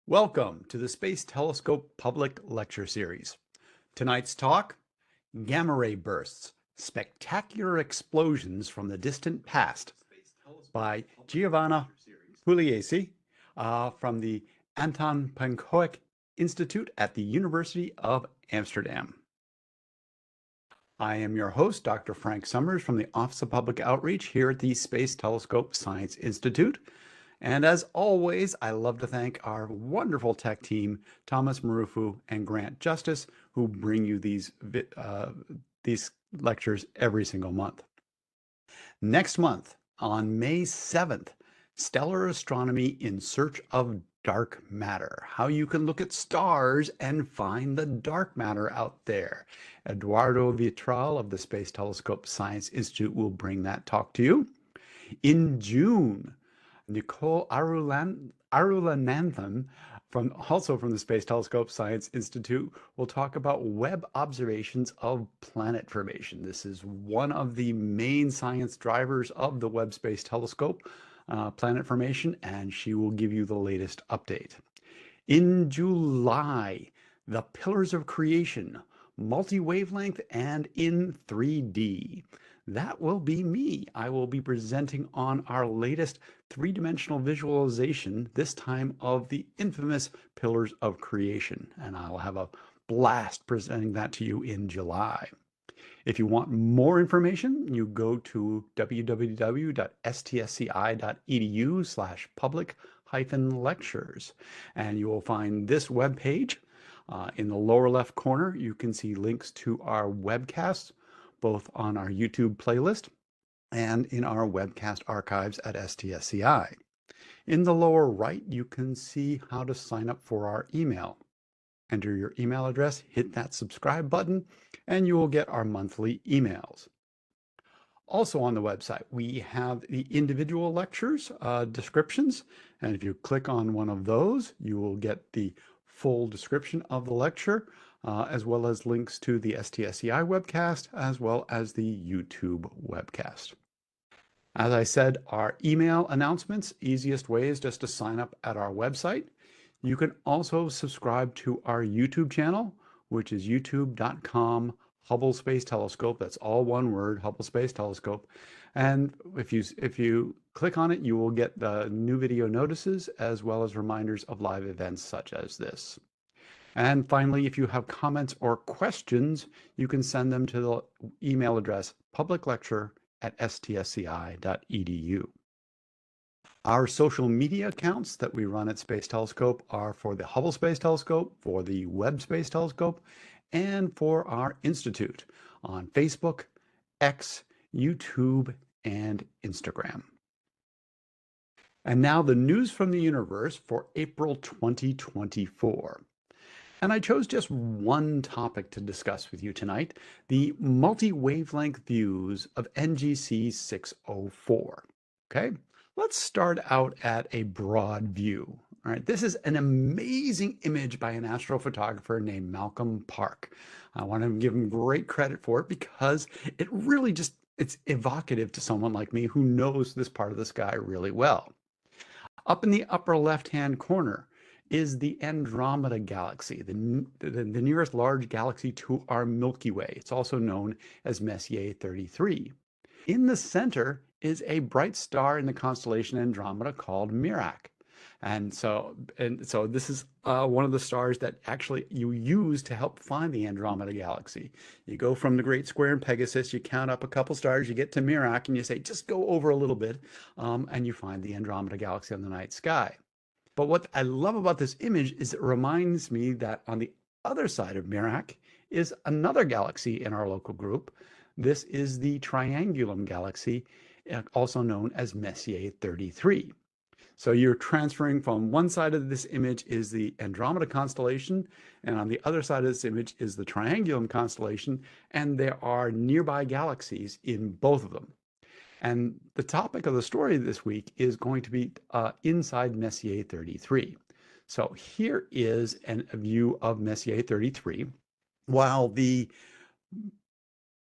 Welcome to the Space Telescope Public Lecture Series. Tonight's talk, Gamma Ray Bursts, Spectacular Explosions from the Distant Past by Giovanna Pugliese from the Anton Pankowick Institute at the University of Amsterdam. I am your host, Dr. Frank Summers from the Office of Public Outreach here at the Space Telescope Science Institute. And as always, I love to thank our wonderful tech team, Thomas Marufu and Grant Justice, who bring you these lectures every single month. Next month, on May 7th, Stellar Astronomy in Search of Dark Matter, how you can look at stars and find the dark matter out there. Eduardo Vitral of the Space Telescope Science Institute will bring that talk to you. In June, Nicole Arulananthan, also from the Space Telescope Science Institute, will talk about Webb observations of planet formation. This is one of the main science drivers of the Webb Space Telescope, planet formation, and she will give you the latest update. In July, the Pillars of Creation, multi-wavelength and in 3D. That will be me. I will be presenting on our latest three-dimensional visualization, this time of the infamous Pillars of Creation. And I'll have a blast presenting that to you in July. If you want more information, you go to www.stsci.edu/public-lectures, and you will find this webpage. In the lower left corner, you can see links to our webcasts, both on our YouTube playlist and in our webcast archives at STSCI. In the lower right, you can see how to sign up for our email. Enter your email address, hit that subscribe button, and you will get our monthly emails. Also on the website, we have the individual lectures descriptions, and if you click on one of those, you will get the full description of the lecture, as well as links to the STSCI webcast, as well as the YouTube webcast. As I said, our email announcements, easiest way is just to sign up at our website. You can also subscribe to our YouTube channel, which is youtube.com Hubble Space Telescope. That's all one word, Hubble Space Telescope. And if you click on it, you will get the new video notices as well as reminders of live events such as this. And finally, if you have comments or questions, you can send them to the email address publiclecture@stsci.edu. Our social media accounts that we run at Space Telescope are for the Hubble Space Telescope, for the Webb Space Telescope, and for our Institute on Facebook, X, YouTube, and Instagram. And now the news from the universe for April 2024. And I chose just one topic to discuss with you tonight, the multi-wavelength views of NGC 604. Okay, let's start out at a broad view. All right, this is an amazing image by an astrophotographer named Malcolm Park. I want to give him great credit for it because it really it's evocative to someone like me who knows this part of the sky really well. Up in the upper left-hand corner is the Andromeda Galaxy, the nearest large galaxy to our Milky Way. It's also known as Messier 33. In the center is a bright star in the constellation Andromeda called Merak. And so this is one of the stars that actually you use to help find the Andromeda Galaxy. You go from the Great Square in Pegasus, you count up a couple stars, you get to Merak, and you say, just go over a little bit, and you find the Andromeda Galaxy on the night sky. But what I love about this image is it reminds me that on the other side of Merak is another galaxy in our local group. This is the Triangulum Galaxy, also known as Messier 33. So you're transferring from one side of this image is the Andromeda constellation, and on the other side of this image is the Triangulum constellation, and there are nearby galaxies in both of them. And the topic of the story this week is going to be inside Messier 33. So here is a view of Messier 33. While the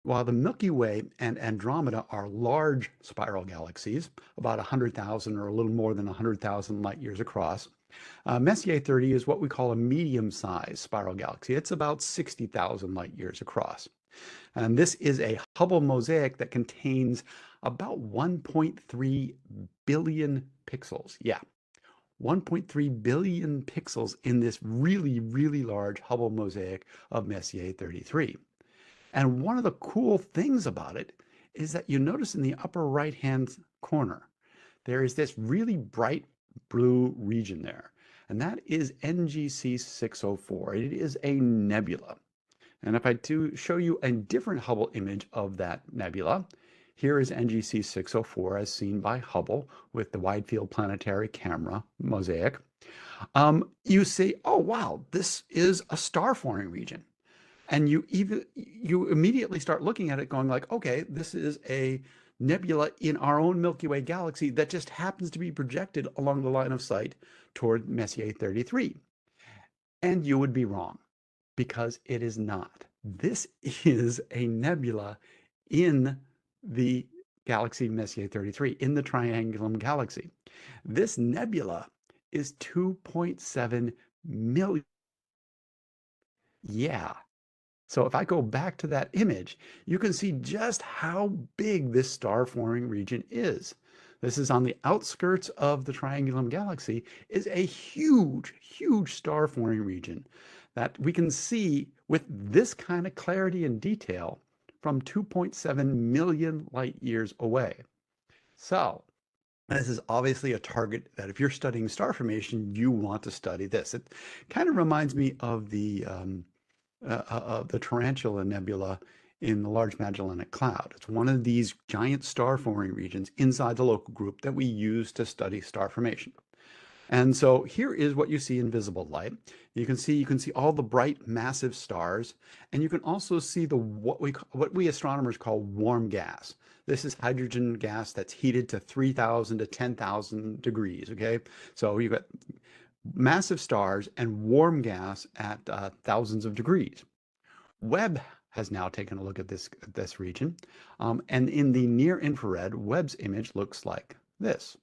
While the Milky Way and Andromeda are large spiral galaxies, about 100,000 or a little more than 100,000 light years across, Messier 30 is what we call a medium-sized spiral galaxy. It's about 60,000 light years across. And this is a Hubble mosaic that contains about 1.3 billion pixels. Yeah, 1.3 billion pixels in this really, really large Hubble mosaic of Messier 33. And one of the cool things about it is that you notice in the upper right-hand corner, there is this really bright blue region there. And that is NGC 604. It is a nebula. And if I do show you a different Hubble image of that nebula, here is NGC 604 as seen by Hubble with the Wide Field Planetary Camera mosaic. You see, oh wow, this is a star forming region. And you immediately start looking at it going like, okay, this is a nebula in our own Milky Way galaxy that just happens to be projected along the line of sight toward Messier 33. And you would be wrong because it is not. This is a nebula in the galaxy Messier 33, in the Triangulum galaxy. This nebula is 2.7 million. Yeah. So if I go back to that image, you can see just how big this star forming region is. This is on the outskirts of the Triangulum galaxy, is a huge, huge star forming region that we can see with this kind of clarity and detail from 2.7 million light years away. So this is obviously a target that if you're studying star formation, you want to study this. It kind of reminds me of the Tarantula Nebula in the Large Magellanic Cloud. It's one of these giant star forming regions inside the local group that we use to study star formation. And so here is what you see in visible light. You can see all the bright, massive stars, and you can also see what we astronomers call warm gas. This is hydrogen gas that's heated to 3,000 to 10,000 degrees. Okay, so you've got massive stars and warm gas at thousands of degrees. Webb has now taken a look at this region, and in the near infrared, Webb's image looks like this.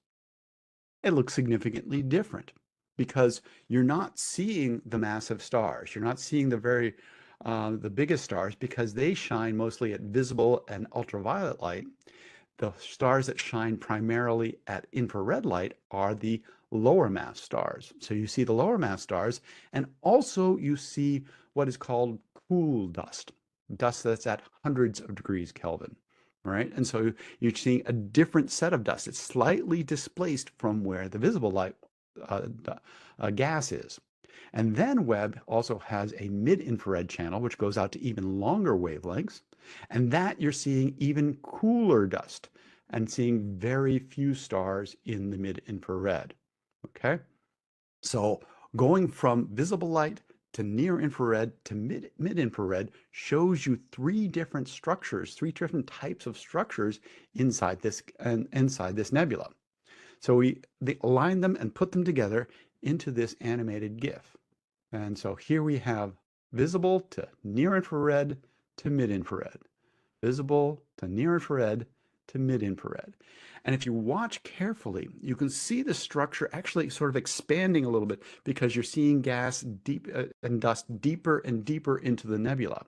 It looks significantly different because you're not seeing the massive stars. You're not seeing the biggest stars because they shine mostly at visible and ultraviolet light. The stars that shine primarily at infrared light are the lower mass stars. So you see the lower mass stars, and also you see what is called cool dust, dust that's at hundreds of degrees Kelvin, right? And so you're seeing a different set of dust. It's slightly displaced from where the visible light gas is. And then Webb also has a mid-infrared channel, which goes out to even longer wavelengths. And that you're seeing even cooler dust and seeing very few stars in the mid-infrared. Okay? So going from visible light to near infrared to mid-infrared shows you three different structures, three different types of structures inside this nebula. So they align them and put them together into this animated GIF. And so here we have visible to near infrared to mid-infrared, visible to near infrared to mid-infrared. And if you watch carefully, you can see the structure actually sort of expanding a little bit because you're seeing gas and dust deeper and deeper into the nebula.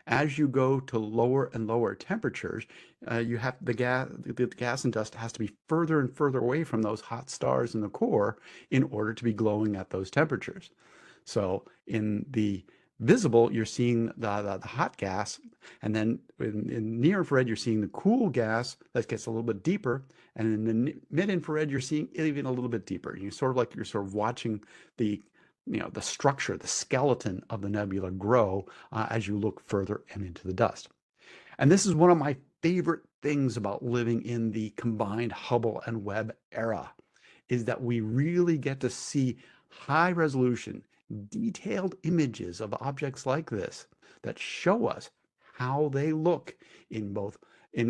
As you go to lower and lower temperatures, you have the gas and dust has to be further and further away from those hot stars in the core in order to be glowing at those temperatures. So in the visible, you're seeing the hot gas, and then in near infrared, you're seeing the cool gas that gets a little bit deeper, and in the mid infrared, you're seeing even a little bit deeper. You're sort of watching the structure, the skeleton of the nebula grow as you look further and into the dust. And this is one of my favorite things about living in the combined Hubble and Webb era, is that we really get to see high resolution, detailed images of objects like this that show us how they look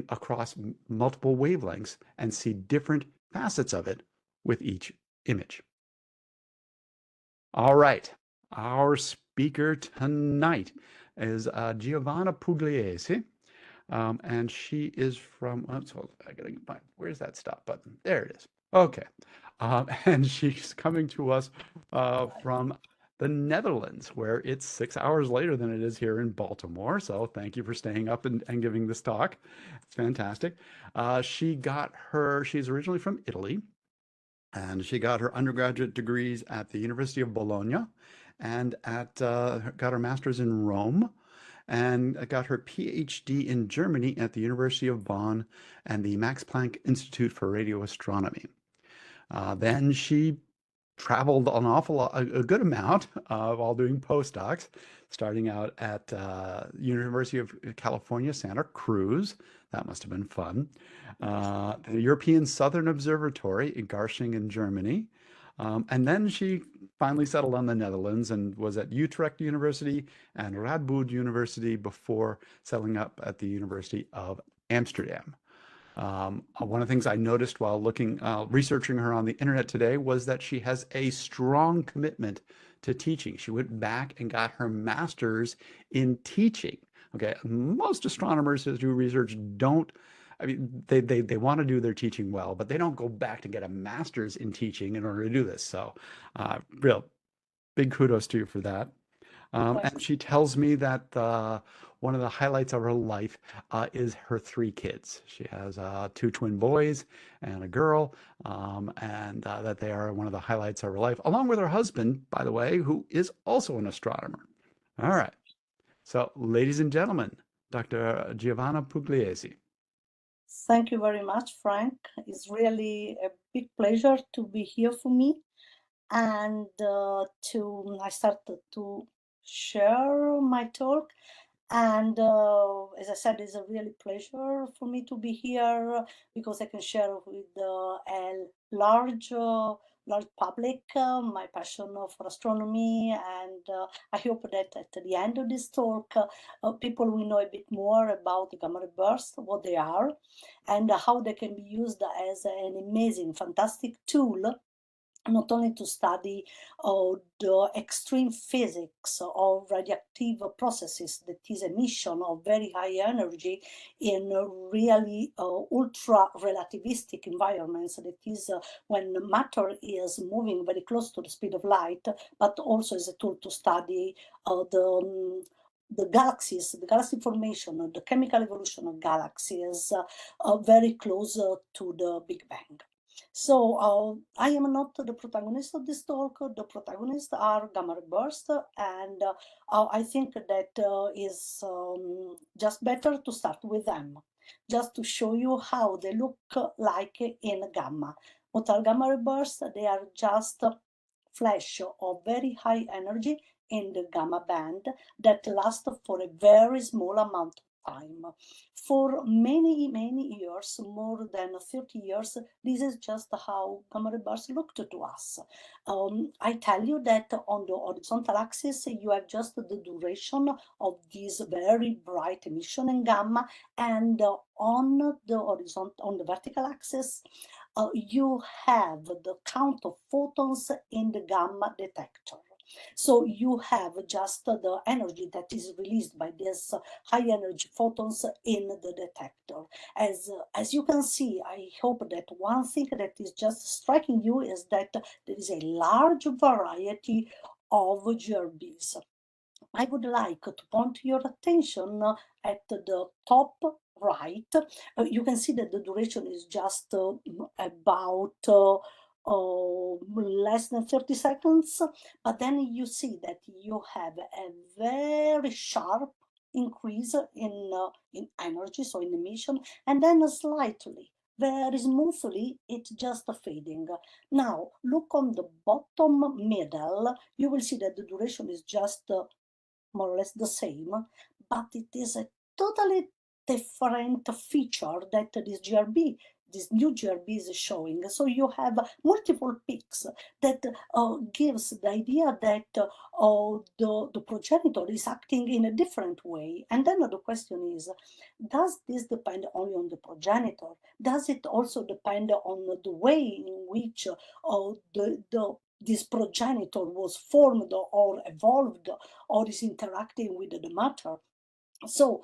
across multiple wavelengths and see different facets of it with each image. All right, our speaker tonight is Giovanna Pugliese. And she is from, oh, so I gotta find, where's that stop button? There it is. Okay. And she's coming to us from the Netherlands, where it's 6 hours later than it is here in Baltimore. So thank you for staying up and giving this talk. It's fantastic. She's originally from Italy, and she got her undergraduate degrees at the University of Bologna and got her master's in Rome, and got her PhD in Germany at the University of Bonn and the Max Planck Institute for Radio Astronomy. Then she traveled an awful lot, a good amount, while doing postdocs, starting out at University of California, Santa Cruz. That must have been fun. The European Southern Observatory in Garching in Germany. And then she finally settled on the Netherlands and was at Utrecht University and Radboud University before settling up at the University of Amsterdam. One of the things I noticed while researching her on the internet today was that she has a strong commitment to teaching. She went back and got her master's in teaching. Okay, most astronomers who do research don't, I mean, they want to do their teaching well, but they don't go back to get a master's in teaching in order to do this. So, real big kudos to you for that. And she tells me that one of the highlights of her life is her three kids. She has two twin boys and a girl, and that they are one of the highlights of her life, along with her husband, by the way, who is also an astronomer. All right. So, ladies and gentlemen, Dr. Giovanna Pugliese. Thank you very much, Frank. It's really a big pleasure to be here for me, and I started to share my talk. And as I said, it's a really pleasure for me to be here because I can share with a large public my passion for astronomy. And I hope that at the end of this talk, people will know a bit more about the gamma ray bursts, what they are, and how they can be used as an amazing, fantastic tool not only to study the extreme physics of radioactive processes, that is emission of very high energy in really ultra relativistic environments, that is when matter is moving very close to the speed of light, but also as a tool to study the galaxies, the galaxy formation, the chemical evolution of galaxies very close to the Big Bang. So I am not the protagonist of this talk. The protagonists are gamma ray bursts, and I think that is just better to start with them, just to show you how they look like in gamma. What are gamma ray bursts? They are just flash of very high energy in the gamma band that last for a very small amount of time. For many, many years, more than 30 years, this is just how gamma ray bursts looked to us. I tell you that on the horizontal axis, you have just the duration of this very bright emission in gamma, and on the vertical axis, you have the count of photons in the gamma detector. So you have just the energy that is released by these high energy photons in the detector. As you can see, I hope that one thing that is just striking you is that there is a large variety of GRBs. I would like to point your attention at the top right. You can see that the duration is just about less than 30 seconds, but then you see that you have a very sharp increase in energy, so in emission, and then slightly, very smoothly, it's just fading. Now, look on the bottom middle, you will see that the duration is just more or less the same, but it is a totally different feature that this new GRB is showing. So you have multiple peaks that gives the idea that the progenitor is acting in a different way. And then the question is, does this depend only on the progenitor? Does it also depend on the way in which this progenitor was formed or evolved or is interacting with the matter? So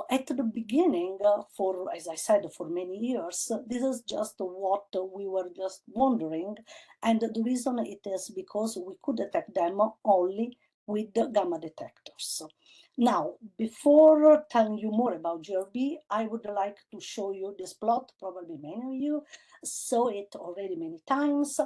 at the beginning, for, as I said, for many years, this is just what we were just wondering. And the reason it is because we could detect them only with the gamma detectors. Now, before telling you more about GRB, I would like to show you this plot. Probably many of you saw it already many times.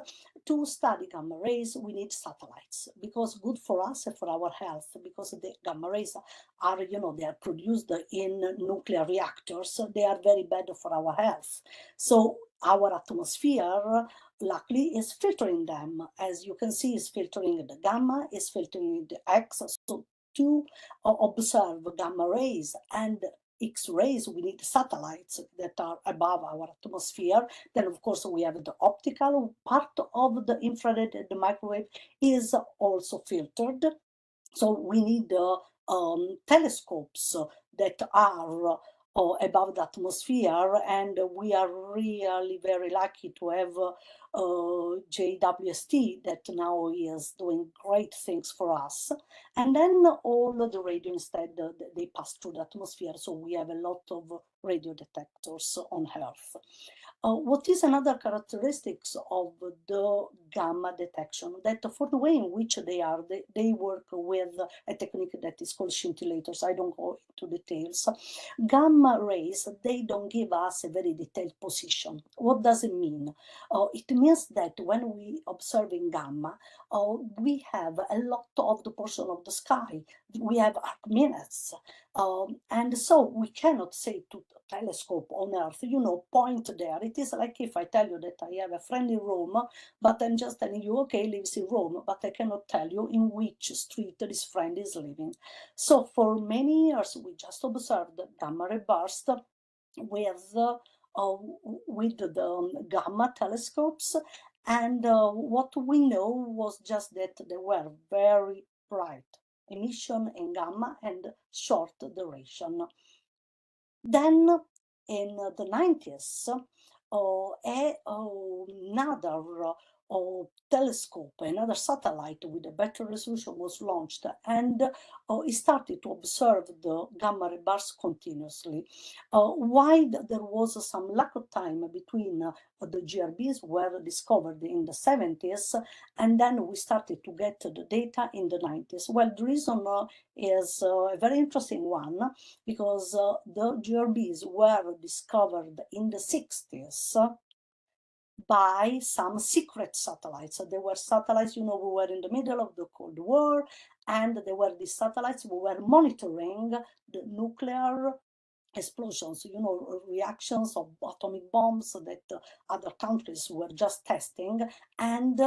To study gamma rays, we need satellites, because good for us and for our health, because the gamma rays are, they are produced in nuclear reactors. They are very bad for our health. So our atmosphere, luckily, is filtering them. As you can see, is filtering the gamma, is filtering the X. So to observe gamma rays and X-rays, we need satellites that are above our atmosphere. Then, of course, we have the optical part of the infrared, the microwave is also filtered. So we need telescopes that are above the atmosphere, and we are really very lucky to have JWST that now is doing great things for us. And then all the radio instead, they pass through the atmosphere, so we have a lot of radio detectors on Earth. What is another characteristics of the gamma detection? That for the way in which they work with a technique that is called scintillators. I don't go into details. Gamma rays, they don't give us a very detailed position. What does it mean? It means that when we observe in gamma, we have a lot of the portion of the sky. We have arc minutes. And so we cannot say to a telescope on Earth, point there. It is like if I tell you that I have a friend in Rome, but I'm just telling you, okay, lives in Rome, but I cannot tell you in which street this friend is living. So for many years, we just observed gamma ray burst with the gamma telescopes. And what we know was just that they were very bright, emission in gamma and short duration. Then in the 90s, another telescope, another satellite with a better resolution was launched, and it started to observe the gamma ray bursts continuously. While there was some lack of time between the GRBs were discovered in the 70s, and then we started to get the data in the 90s. Well, the reason is a very interesting one, because the GRBs were discovered in the 60s by some secret satellites. So there were satellites, we were in the middle of the Cold War, and there were these satellites who were monitoring the nuclear explosions, reactions of atomic bombs that other countries were just testing, and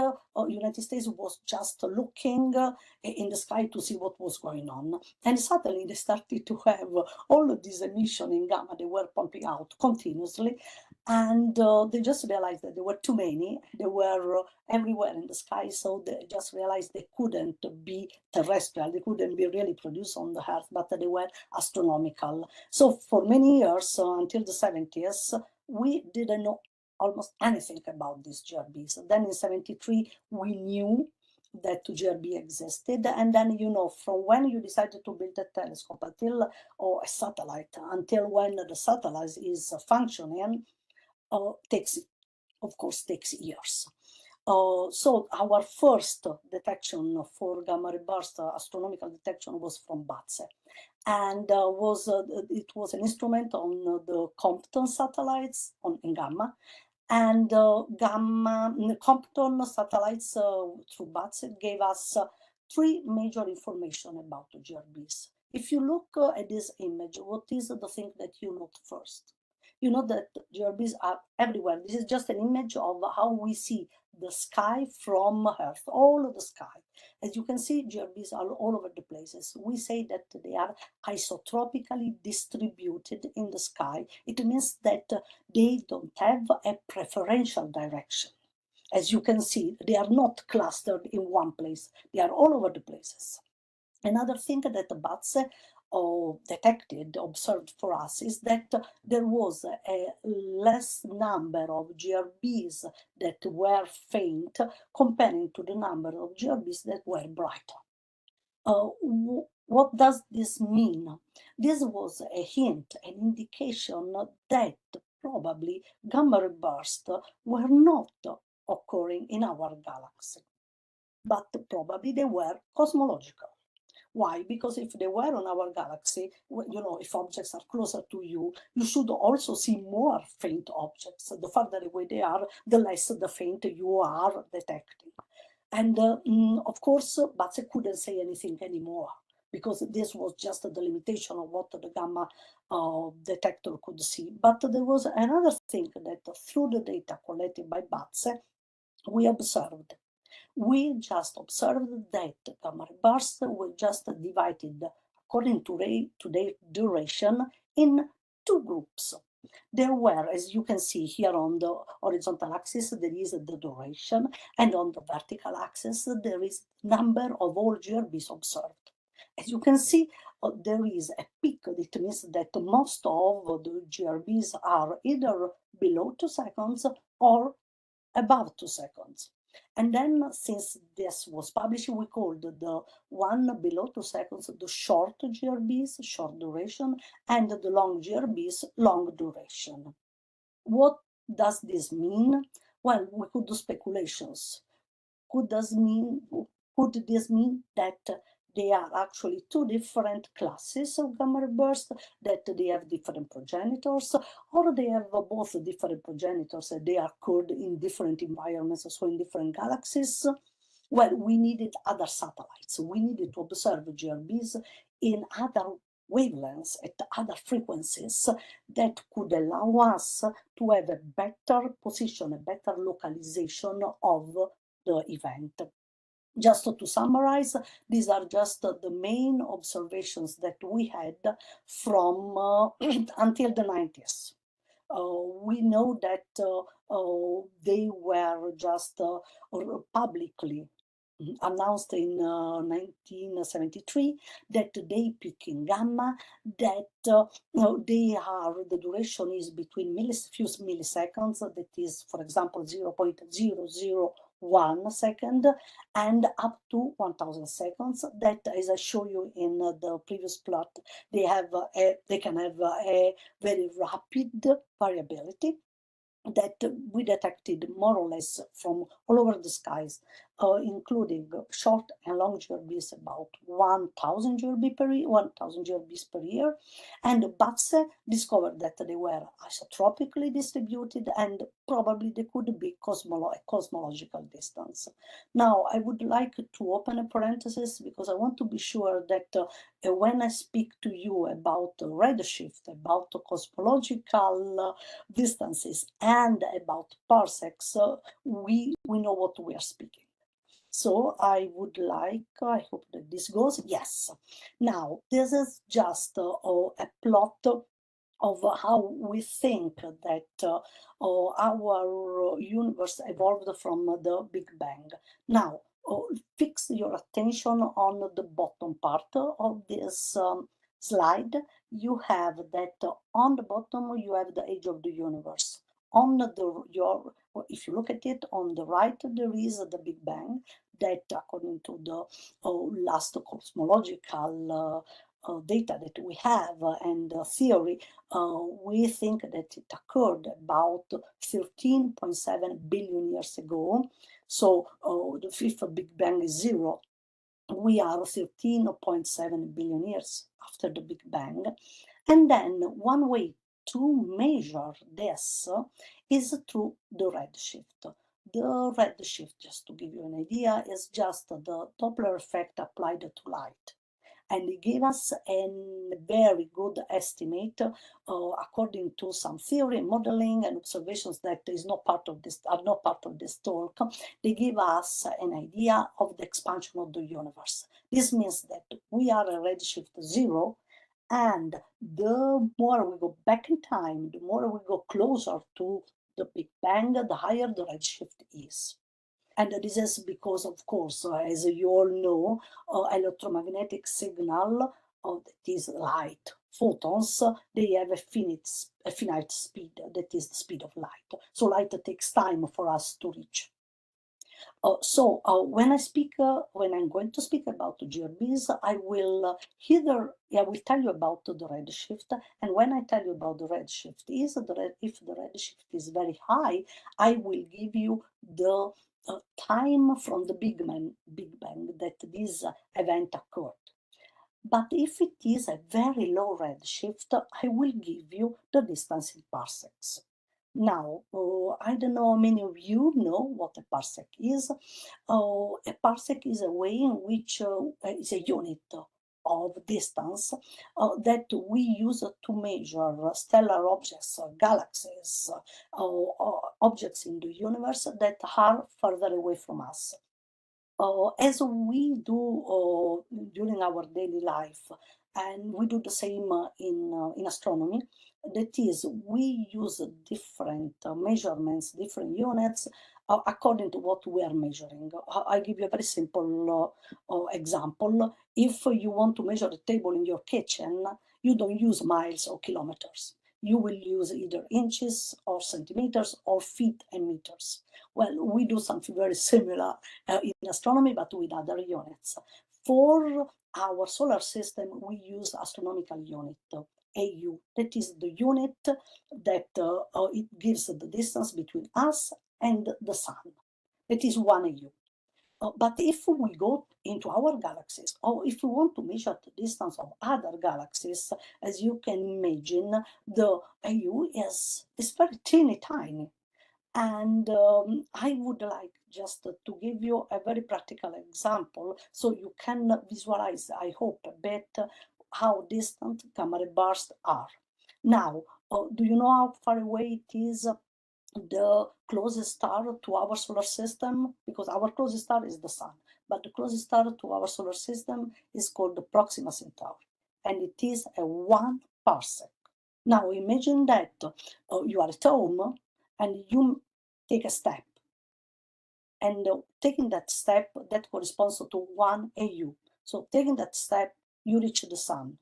United States was just looking in the sky to see what was going on. And suddenly they started to have all of this emission in gamma they were pumping out continuously, and they just realized that there were too many. They were everywhere in the sky, so they just realized they couldn't be terrestrial, they couldn't be really produced on the Earth, but they were astronomical. So for many years, until the 70s, we didn't know almost anything about these GRBs. Then in 73, we knew that GRB existed. And then, from when you decided to build a telescope until, or a satellite, until when the satellite is functioning, takes years. So our first detection for gamma ray burst astronomical detection was from BATSE, and it was an instrument on the Compton satellites in gamma, and Compton satellites through BATSE gave us three major information about the GRBs. If you look at this image, what is the thing that you note first? You know that GRBs are everywhere. This is just an image of how we see the sky from Earth, all of the sky. As you can see, GRBs are all over the places. We say that they are isotropically distributed in the sky. It means that they don't have a preferential direction. As you can see, they are not clustered in one place. They are all over the places. Another thing that BATSE observed for us, is that there was a less number of GRBs that were faint comparing to the number of GRBs that were brighter. What does this mean? This was a hint, an indication that probably gamma ray bursts were not occurring in our galaxy, but probably they were cosmological. Why? Because if they were on our galaxy, if objects are closer to you, you should also see more faint objects. The farther away they are, the less the faint you are detecting. And of course, Batze couldn't say anything anymore, because this was just the limitation of what the gamma detector could see. But there was another thing that through the data collected by Batze, we observed. We just observed that gamma ray bursts were just divided according to their duration in two groups. There were, as you can see here on the horizontal axis, there is the duration, and on the vertical axis, there is number of all GRBs observed. As you can see, there is a peak. It means that most of the GRBs are either below 2 seconds or above 2 seconds. And then, since this was published, we called the one below 2 seconds the short GRBs, short duration, and the long GRBs, long duration. What does this mean? Well, we could do speculations. Could this mean that they are actually two different classes of gamma ray bursts, that they have different progenitors, or they have both different progenitors and they occurred in different environments, so in different galaxies? Well, we needed other satellites. We needed to observe GRBs in other wavelengths at other frequencies that could allow us to have a better position, a better localization of the event. Just to summarize, these are just the main observations that we had from until the 90s. We know that they were just publicly announced in 1973 that they peak in gamma, that the duration is between few milliseconds, that is, for example, 0.001 second, and up to 1000 seconds, that, as I show you in the previous plot, they can have a very rapid variability that we detected more or less from all over the skies, including short and long GRBs, about 1000 GRBs per year. And Batze discovered that they were isotropically distributed and probably they could be a cosmological distance. Now, I would like to open a parenthesis because I want to be sure that when I speak to you about redshift, about cosmological distances, and about parsecs, we know what we are speaking. So I would like, I hope that this goes, yes. Now, this is just a plot of how we think that our universe evolved from the Big Bang. Now, fix your attention on the bottom part of this slide. You have that on the bottom, you have the age of the universe. If you look at it on the right, there is the Big Bang that, according to the last cosmological data that we have and theory, we think that it occurred about 13.7 billion years ago. So if a Big Bang is 0, we are 13.7 billion years after the Big Bang. And then one way to measure this is through the redshift. The redshift, just to give you an idea, is just the Doppler effect applied to light. And it gave us a very good estimate according to some theory, modeling, and observations that are not part of this talk. They give us an idea of the expansion of the universe. This means that we are a redshift 0, and the more we go back in time, the more we go closer to the Big Bang, the higher the redshift is. And this is because, of course, as you all know, electromagnetic signal, that is light, photons, they have a finite speed, that is the speed of light. So light takes time for us to reach. When I'm going to speak about GRBs, I will tell you about the redshift, and when I tell you about the redshift, if the redshift is very high, I will give you the time from the Big Bang that this event occurred. But if it is a very low redshift, I will give you the distance in parsecs. Now, I don't know how many of you know what a parsec is. A parsec is a way in which is a unit of distance that we use to measure stellar objects, galaxies, objects in the universe that are further away from us. As we do during our daily life, and we do the same in astronomy, that is, we use different measurements, different units, according to what we are measuring. I'll give you a very simple example. If you want to measure a table in your kitchen, you don't use miles or kilometers. You will use either inches or centimeters or feet and meters. Well, we do something very similar in astronomy, but with other units. For our solar system, we use astronomical unit, AU. That is the unit that it gives the distance between us and the sun. That is 1 AU. But if we go into our galaxies, or if we want to measure the distance of other galaxies, as you can imagine, the AU is very teeny tiny. And I would like just to give you a very practical example so you can visualize, I hope, a bit how distant gamma ray bursts are. Now, do you know how far away it is the closest star to our solar system? Because our closest star is the sun, but the closest star to our solar system is called the Proxima Centauri, and it is a 1 parsec. Now imagine that you are at home and you take a step, and taking that step, that corresponds to 1 AU. So taking that step, you reach the sun.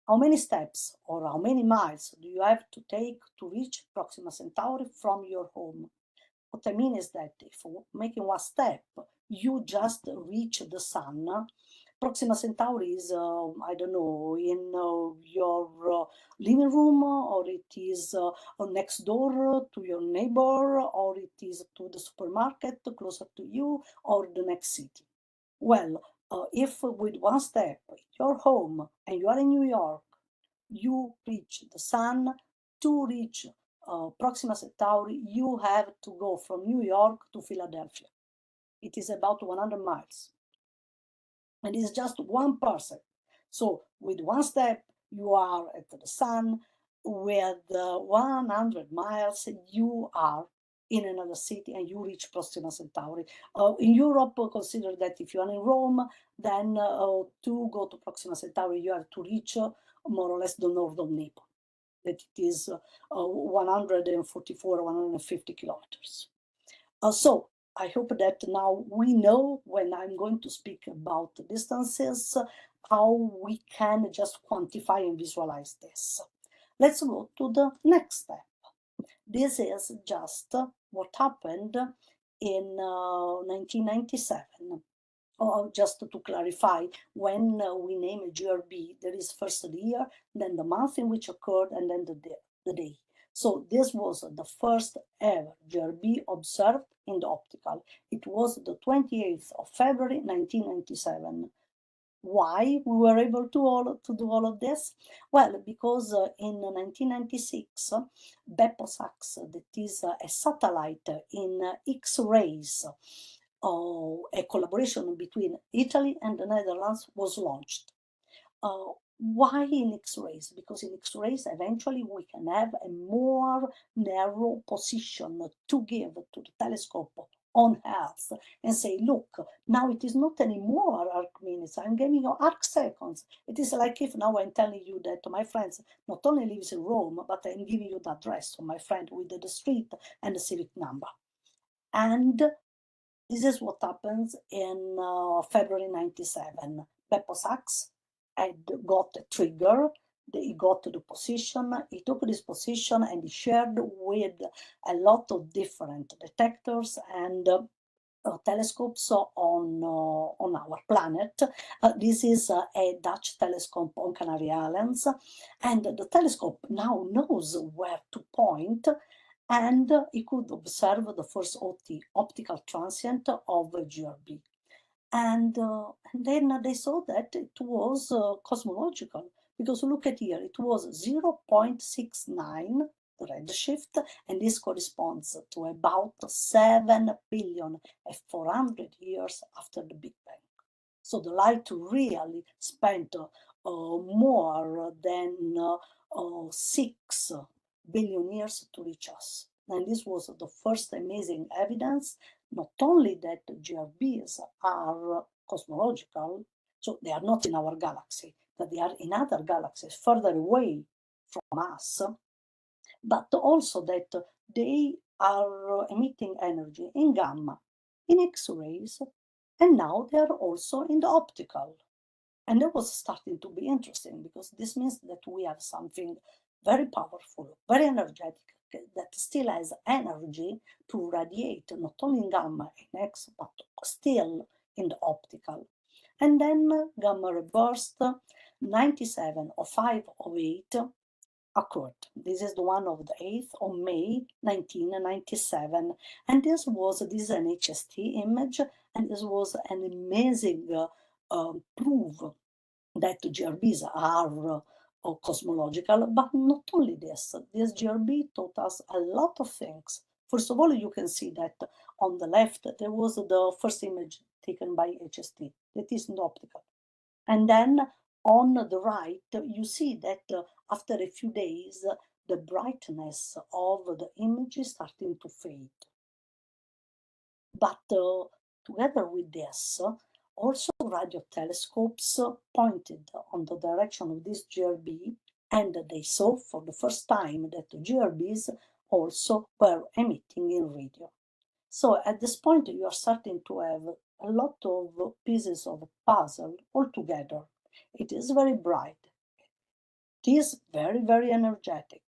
How many steps or how many miles do you have to take to reach Proxima Centauri from your home? What I mean is that if making one step, you just reach the sun. Proxima Centauri is, I don't know, in your living room, or it is next door to your neighbor, or it is to the supermarket closer to you, or the next city. Well, if with one step you're home and you are in New York, you reach the sun. To reach Proxima Centauri, you have to go from New York to Philadelphia. It is about 100 miles. And it's just 1 parsec. So with one step, you are at the sun. With 100 miles, you are in another city and you reach Proxima Centauri. In Europe, consider that if you are in Rome, then to go to Proxima Centauri, you have to reach more or less the north of Naples. That it is 144, 150 kilometers. So I hope that now we know, when I'm going to speak about distances, how we can just quantify and visualize this. Let's go to the next step. This is just what happened in 1997. Just to clarify, when we name a GRB, there is first the year, then the month in which occurred, and then the day. So this was the first ever GRB observed in the optical. It was the 28th of February 1997. Why we were able to do all of this? Well, because in 1996, Beppo-Sachs, that is a satellite in X-rays, a collaboration between Italy and the Netherlands, was launched. Why in X-rays? Because in X-rays, eventually we can have a more narrow position to give to the telescope on Earth and say, look, now it is not anymore arc minutes, I'm giving you arc seconds. It is like if now I'm telling you that my friend not only lives in Rome, but I'm giving you the address of my friend with the street and the civic number. And this is what happens in February 97. Beppo-Sachs had got a trigger. He got to the position. He took this position and he shared with a lot of different detectors and telescopes on our planet. This is a Dutch telescope on Canary Islands, and the telescope now knows where to point, and it could observe the first optical transient of GRB. And then they saw that it was cosmological, because look at here, it was 0.69 the redshift, and this corresponds to about 7 billion and 400 years after the Big Bang. So the light really spent more than 6 billion years to reach us. And this was the first amazing evidence, not only that GRBs are cosmological, so they are not in our galaxy, but they are in other galaxies further away from us, but also that they are emitting energy in gamma, in X-rays, and now they are also in the optical. And that was starting to be interesting, because this means that we have something very powerful, very energetic, that still has energy to radiate, not only in gamma and X, but still in the optical. And then gamma ray burst 970508 occurred. This is the one of the 8th of May 1997. And this is an HST image, and this was an amazing proof that GRBs are cosmological, but not only this. This GRB taught us a lot of things. First of all, you can see that on the left, there was the first image taken by HST, that is not optical. And then on the right, you see that after a few days, the brightness of the image is starting to fade. But together with this, also radio telescopes pointed on the direction of this GRB, and they saw for the first time that the GRBs also were emitting in radio. So at this point, you are starting to have a lot of pieces of a puzzle all together. It is very bright. It is very, very energetic.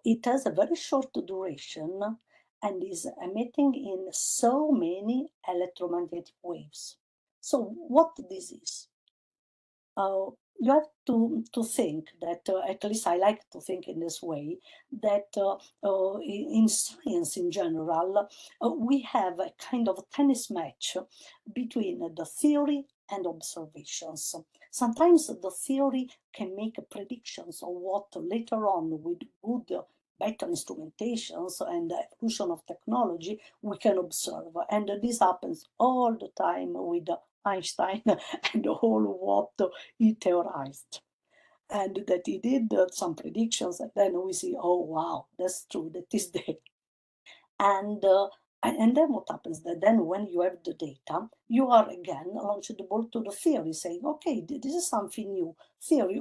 It has a very short duration and is emitting in so many electromagnetic waves. So what this is? You have to think that, at least I like to think in this way, that in science in general, we have a kind of tennis match between the theory and observations. Sometimes the theory can make predictions of what later on, with good better instrumentations and the evolution of technology, we can observe. And this happens all the time with Einstein and all what he theorized. And that he did some predictions, and then we see, oh wow, that's true, that is there. And then what happens? That then when you have the data, you are again launchable to the theory, saying, okay, this is something new. Theory,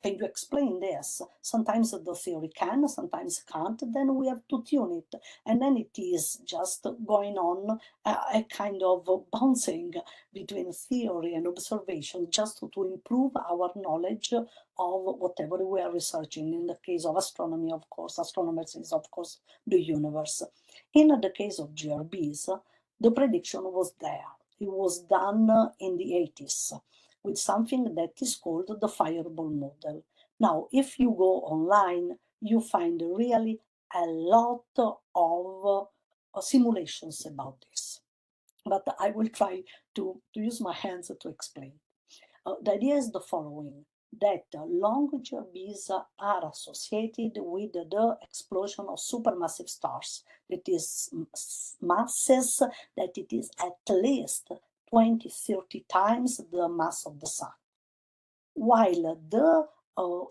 can you explain this? Sometimes the theory can, sometimes can't. Then we have to tune it. And then it is just going on a kind of bouncing between theory and observation, just to improve our knowledge of whatever we are researching. In the case of astronomy, of course, astronomers is, of course, the universe. In the case of GRBs, the prediction was there. It was done in the 80s with something that is called the fireball model. Now, if you go online, you find really a lot of simulations about this. But I will try to use my hands to explain. The idea is the following, that long GRBs are associated with the explosion of supermassive stars. That is masses that it is at least 20, 30 times the mass of the sun. While the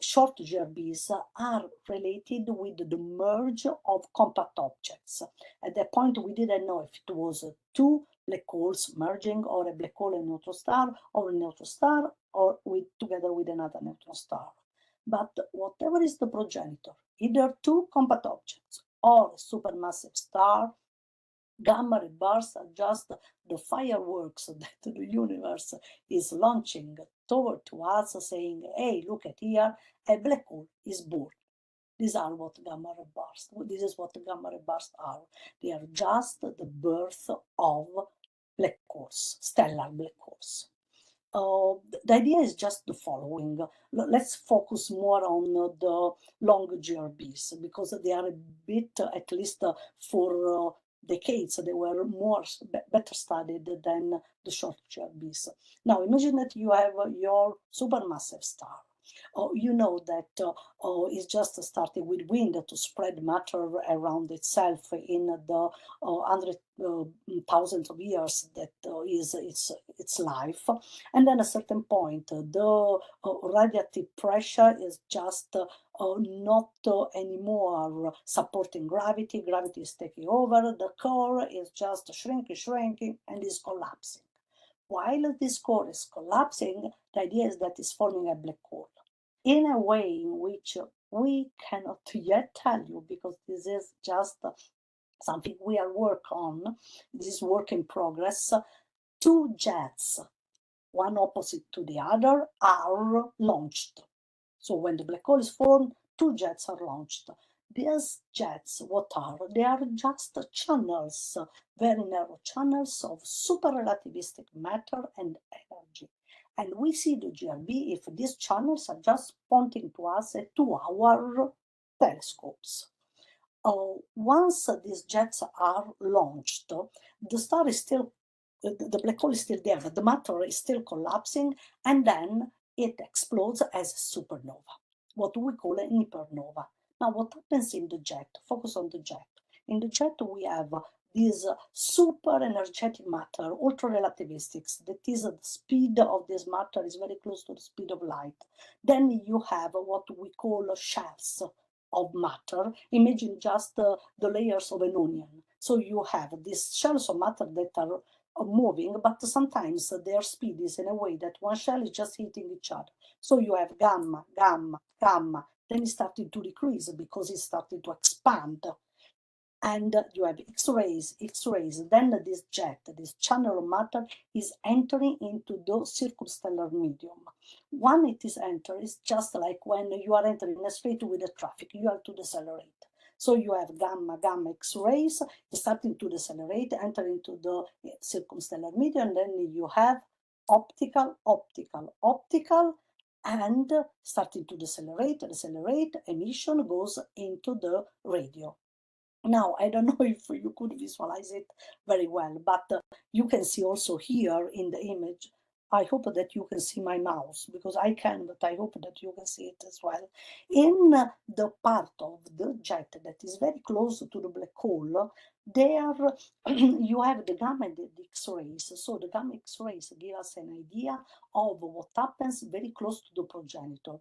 short GRBs are related with the merge of compact objects. At that point, we didn't know if it was two black holes merging, or a black hole and neutron star, or a neutron star, or together with another neutron star. But whatever is the progenitor, either two compact objects or a supermassive star, gamma ray bursts are just the fireworks that the universe is launching toward to us, saying, hey, look at here, a black hole is born. These are what gamma ray bursts. This is what gamma ray bursts are. They are just the birth of black holes, stellar black holes. The idea is just the following. Let's focus more on the long GRBs because they are a bit, at least for decades, they were better studied than the short GRBs. Now imagine that you have your supermassive star. You know that it's just starting with wind to spread matter around itself in the hundred thousands of years that is its life, and then at a certain point the radiative pressure is just not anymore supporting gravity. Gravity is taking over. The core is just shrinking, and is collapsing. While this core is collapsing, the idea is that it's forming a black hole in a way in which we cannot yet tell you, because this is just something we are working on. This is work in progress. Two jets, one opposite to the other, are launched. So when the black hole is formed, two jets are launched. These jets, what are? They are just channels, very narrow channels of super relativistic matter and energy. And we see the GRB if these channels are just pointing to us to our telescopes. Once these jets are launched, the star is still, the black hole is still there, but the matter is still collapsing, and then it explodes as a supernova, what we call an hypernova. Now, what happens in the jet? Focus on the jet. In the jet, we have this super energetic matter, ultra relativistics, that is the speed of this matter is very close to the speed of light. Then you have what we call shells of matter. Imagine just the layers of an onion. So you have these shells of matter that are moving, but sometimes their speed is in a way that one shell is just hitting each other. So you have gamma, gamma, gamma. Then it started to decrease because it started to expand. And you have X-rays, X-rays. Then this jet, this channel of matter is entering into the circumstellar medium. When it is entered, it's just like when you are entering a street with the traffic, you have to decelerate. So you have gamma, gamma, X-rays, starting to decelerate, enter into the circumstellar medium, and then you have optical, optical, optical, and starting to decelerate, emission goes into the radio. Now, I don't know if you could visualize it very well, but you can see also here in the image, I hope that you can see my mouse, because I can, but I hope that you can see it as well. In the part of the jet that is very close to the black hole, there you have the gamma and the X-rays. So the gamma X-rays give us an idea of what happens very close to the progenitor.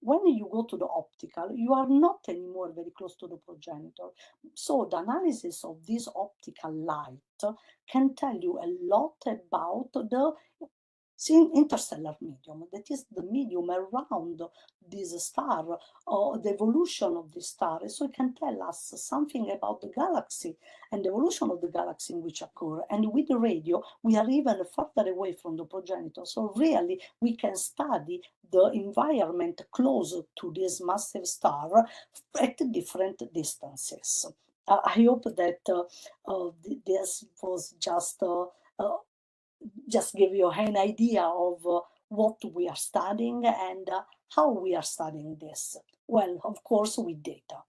When you go to the optical, you are not anymore very close to the progenitor. So the analysis of this optical light can tell you a lot about the interstellar medium, that is the medium around this star, or the evolution of this star. So it can tell us something about the galaxy and the evolution of the galaxy in which occur. And with the radio, we are even further away from the progenitor. So really, we can study the environment close to this massive star at different distances. I hope that this was just give you an idea of what we are studying and how we are studying this. Well, of course, with data.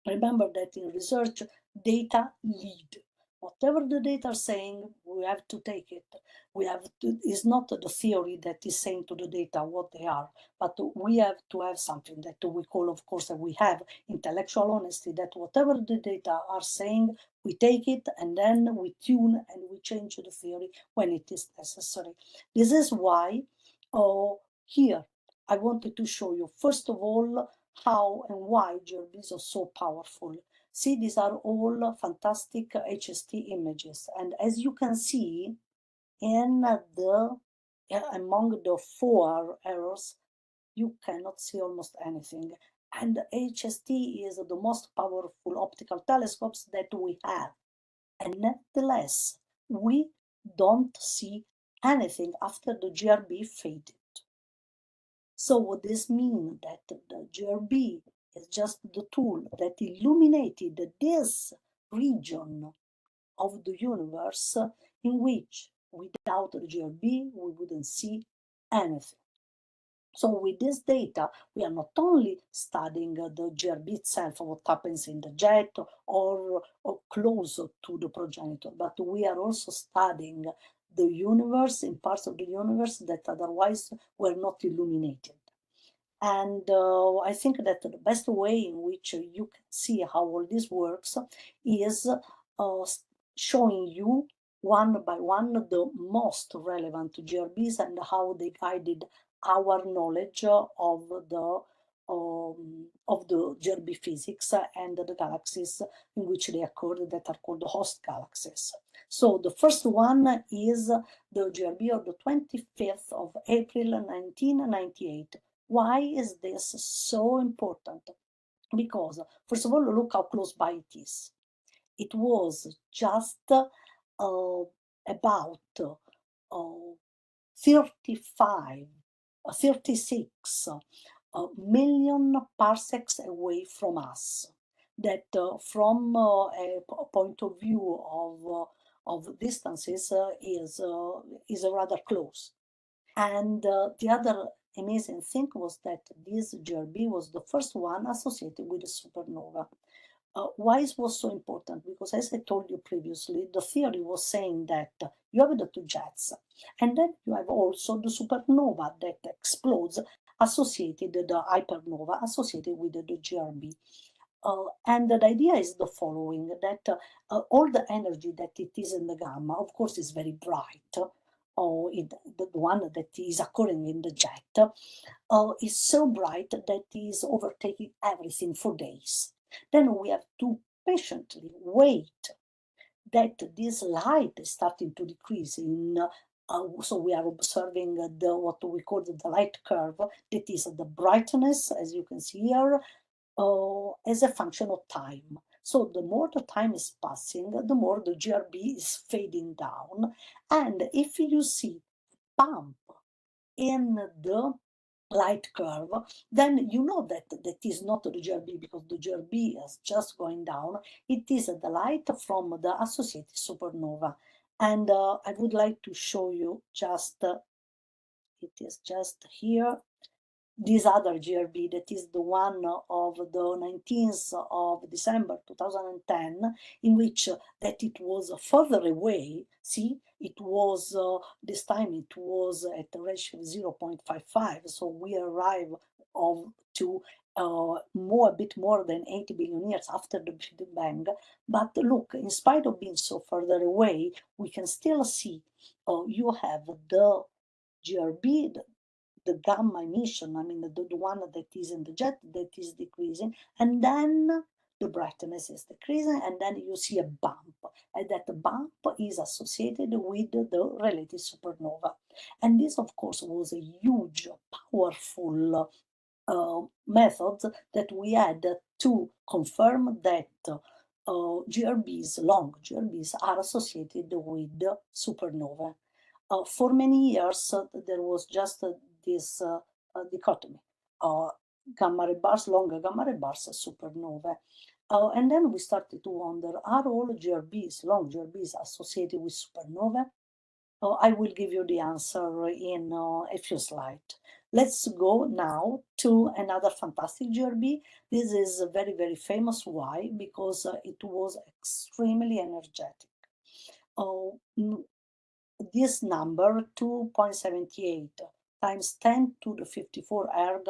Remember that in research, data lead. Whatever the data are saying, we have to take it. It's not the theory that is saying to the data what they are, but we have to have something that we call, of course, that we have intellectual honesty, that whatever the data are saying, we take it and then we tune and we change the theory when it is necessary. This is why here I wanted to show you, first of all, how and why GRBs are so powerful. See, these are all fantastic HST images. And as you can see, in among the 4 errors, you cannot see almost anything. And HST is the most powerful optical telescopes that we have. And nevertheless, we don't see anything after the GRB faded. So would this mean that the GRB is just the tool that illuminated this region of the universe in which without the GRB we wouldn't see anything. So with this data, we are not only studying the GRB itself, what happens in the jet or close to the progenitor, but we are also studying the universe in parts of the universe that otherwise were not illuminated. And I think that the best way in which you can see how all this works is showing you one by one the most relevant GRBs and how they guided our knowledge of the GRB physics and the galaxies in which they occurred that are called host galaxies. So the first one is the GRB of the 25th of April 1998. Why is this so important? Because, first of all, look how close by it is. It was just about 36 million parsecs away from us. That from a point of view of distances is rather close. And the other amazing thing was that this GRB was the first one associated with a supernova. Why it was so important? Because as I told you previously, the theory was saying that you have the two jets, and then you have also the supernova that explodes, associated, the hypernova associated with the GRB. And the idea is the following, that all the energy that it is in the gamma, of course, is very bright, or the one that is occurring in the jet, is so bright that it is overtaking everything for days. Then we have to patiently wait that this light is starting to decrease so we are observing what we call the light curve, that is the brightness, as you can see here, as a function of time. So the more the time is passing, the more the GRB is fading down. And if you see bump in the light curve, then you know that that is not the GRB, because the GRB is just going down. It is the light from the associated supernova. And I would like to show you just, it is just here, this other GRB, that is the one of the 19th of December 2010, in which that it was further away. See, it was, this time it was at a ratio of 0.55, so we arrive to a bit more than 80 billion years after the Big Bang. But look, in spite of being so further away, we can still see you have the GRB, the gamma emission, I mean the one that is in the jet, that is decreasing, and then the brightness is decreasing, and then you see a bump, and that bump is associated with the relative supernova. And this, of course, was a huge, powerful method that we had to confirm that GRBs, long GRBs, are associated with supernova. For many years, there was just this dichotomy, gamma ray bars, longer gamma ray bars, supernova. And then we started to wonder, are all GRBs, long GRBs, associated with supernova? I will give you the answer in a few slides. Let's go now to another fantastic GRB. This is very, very famous. Why? Because it was extremely energetic. This number, 2.78 times 10 to the 54 erg,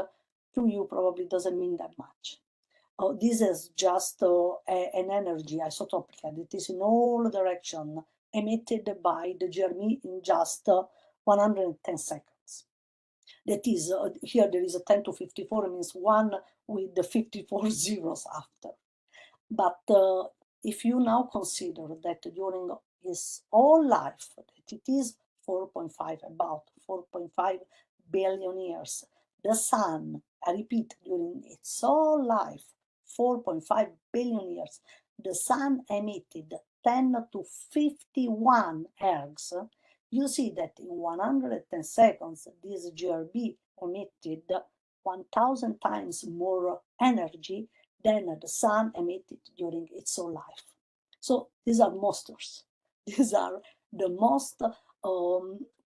to you probably doesn't mean that much. This is just an energy isotopic, and it is in all directions emitted by the GRB in just 110 seconds. That is, here there is a 10 to 54, means 1 with the 54 zeros after. But if you now consider that during his whole life, that it is 4.5, about 4.5 billion years, the sun, I repeat, during its whole life, 4.5 billion years, the sun emitted 10 to 51 ergs. You see that in 110 seconds, this GRB emitted 1,000 times more energy than the sun emitted during its whole life. So these are monsters. These are the most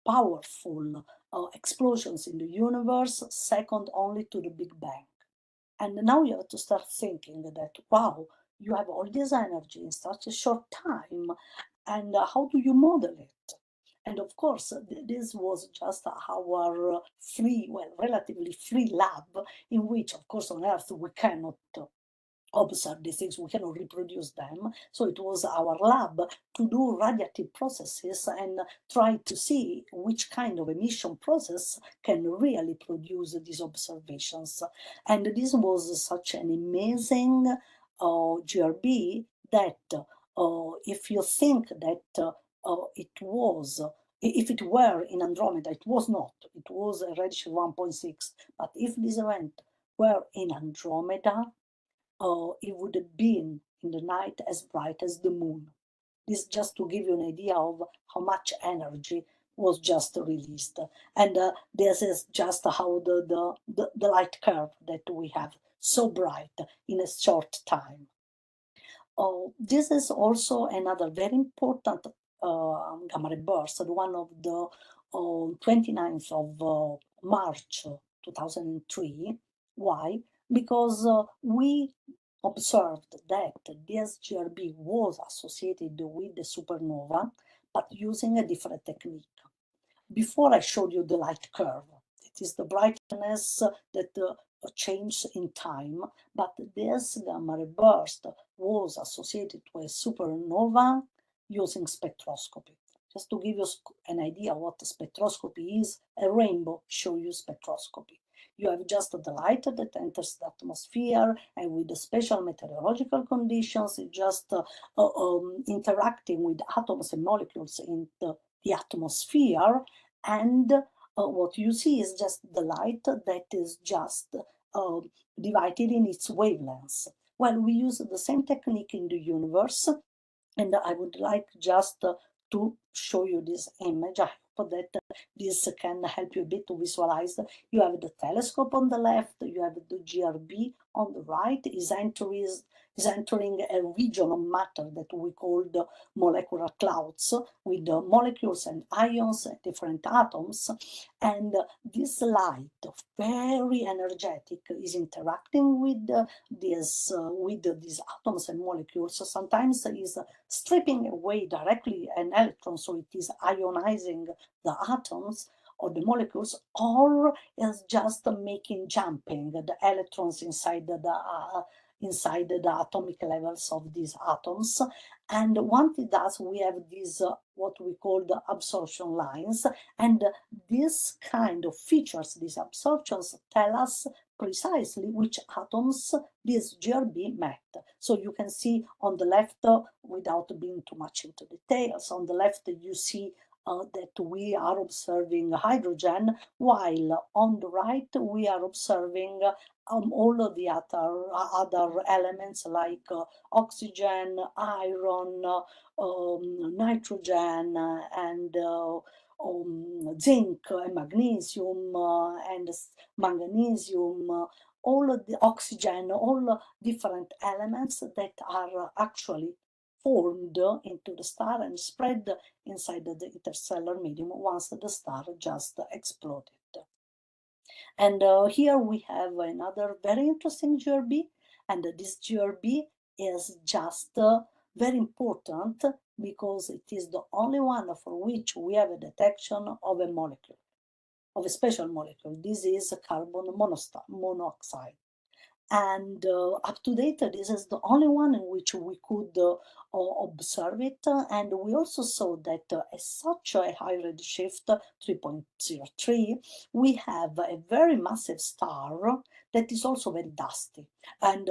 powerful explosions in the universe, second only to the Big Bang. And now you have to start thinking that, wow, you have all this energy in such a short time, and how do you model it? And of course, this was just our relatively free lab, in which, of course, on Earth we cannot observe these things, we cannot reproduce them. So it was our lab to do radiative processes and try to see which kind of emission process can really produce these observations. And this was such an amazing GRB that if you think that if it were in Andromeda, it was not, it was a redshift 1.6, but if this event were in Andromeda, it would have been in the night as bright as the moon. This just to give you an idea of how much energy was just released. And this is just how the light curve that we have, so bright in a short time. This is also another very important gamma ray burst, one of the 29th of March 2003. Why? Because we observed that this GRB was associated with the supernova, but using a different technique. Before I showed you the light curve, it is the brightness that changes in time, but this gamma ray burst was associated with supernova using spectroscopy. Just to give you an idea what spectroscopy is, a rainbow shows you spectroscopy. You have just the light that enters the atmosphere, and with the special meteorological conditions, it's just interacting with atoms and molecules in the atmosphere, and what you see is just the light that is just divided in its wavelengths. Well, we use the same technique in the universe, and I would like just to show you this image. I hope that this can help you a bit to visualize. You have the telescope on the left, you have the GRB on the right, is entering a region of matter that we call the molecular clouds, with the molecules and ions and different atoms. And this light, very energetic, is interacting with these atoms and molecules. So sometimes is stripping away directly an electron, so it is ionizing the atoms or the molecules, or is just making jumping the electrons inside the atomic levels of these atoms. And once it does, we have these what we call the absorption lines, and this kind of features, these absorptions, tell us precisely which atoms this GRB met. So you can see on the left, without being too much into details, on the left you see that we are observing hydrogen, while on the right we are observing all of the other elements like oxygen, iron, nitrogen, and zinc, and magnesium, and magnesium, all of the oxygen, all different elements that are actually formed into the star and spread inside the interstellar medium once the star just exploded. And here we have another very interesting GRB, and this GRB is just very important because it is the only one for which we have a detection of a molecule, of a special molecule. This is carbon monoxide. And up to date, this is the only one in which we could observe it. And we also saw that at such a high redshift, 3.03, we have a very massive star that is also very dusty. And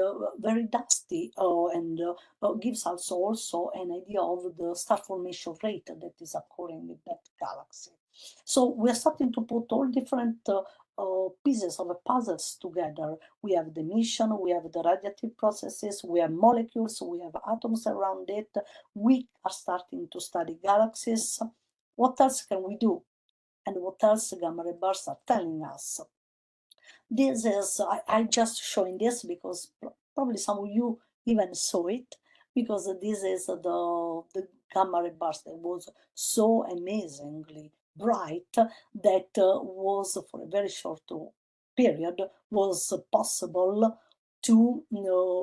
gives us also an idea of the star formation rate that is occurring in that galaxy. So we're starting to put all different pieces of puzzles together. We have the emission, we have the radiative processes, we have molecules, we have atoms around it. We are starting to study galaxies. What else can we do? And what else gamma ray bursts are telling us? this is, I just showing this because probably some of you even saw it, because this is the gamma ray burst that was so amazingly bright that was for a very short period was possible to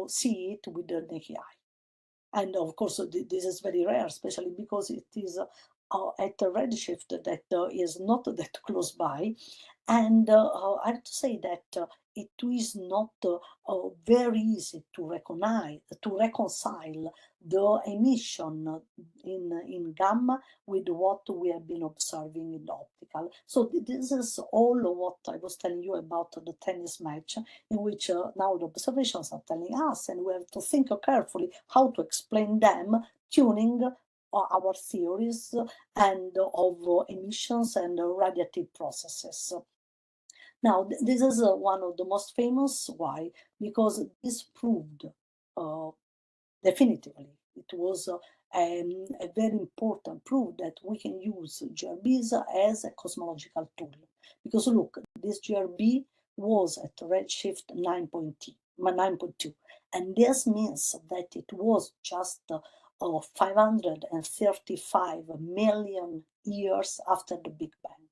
see it with the naked eye. And of course, this is very rare, especially because it is at a redshift that is not that close by. And I have to say that it is not very easy to recognize, to reconcile the emission in gamma with what we have been observing in the optical. So this is all what I was telling you about the tennis match, in which now the observations are telling us, and we have to think carefully how to explain them, tuning our theories and of emissions and radiative processes. Now, this is one of the most famous. Why? Because this proved definitively, it was a very important proof that we can use GRBs as a cosmological tool. Because look, this GRB was at redshift 9.2, and this means that it was just 535 million years after the Big Bang.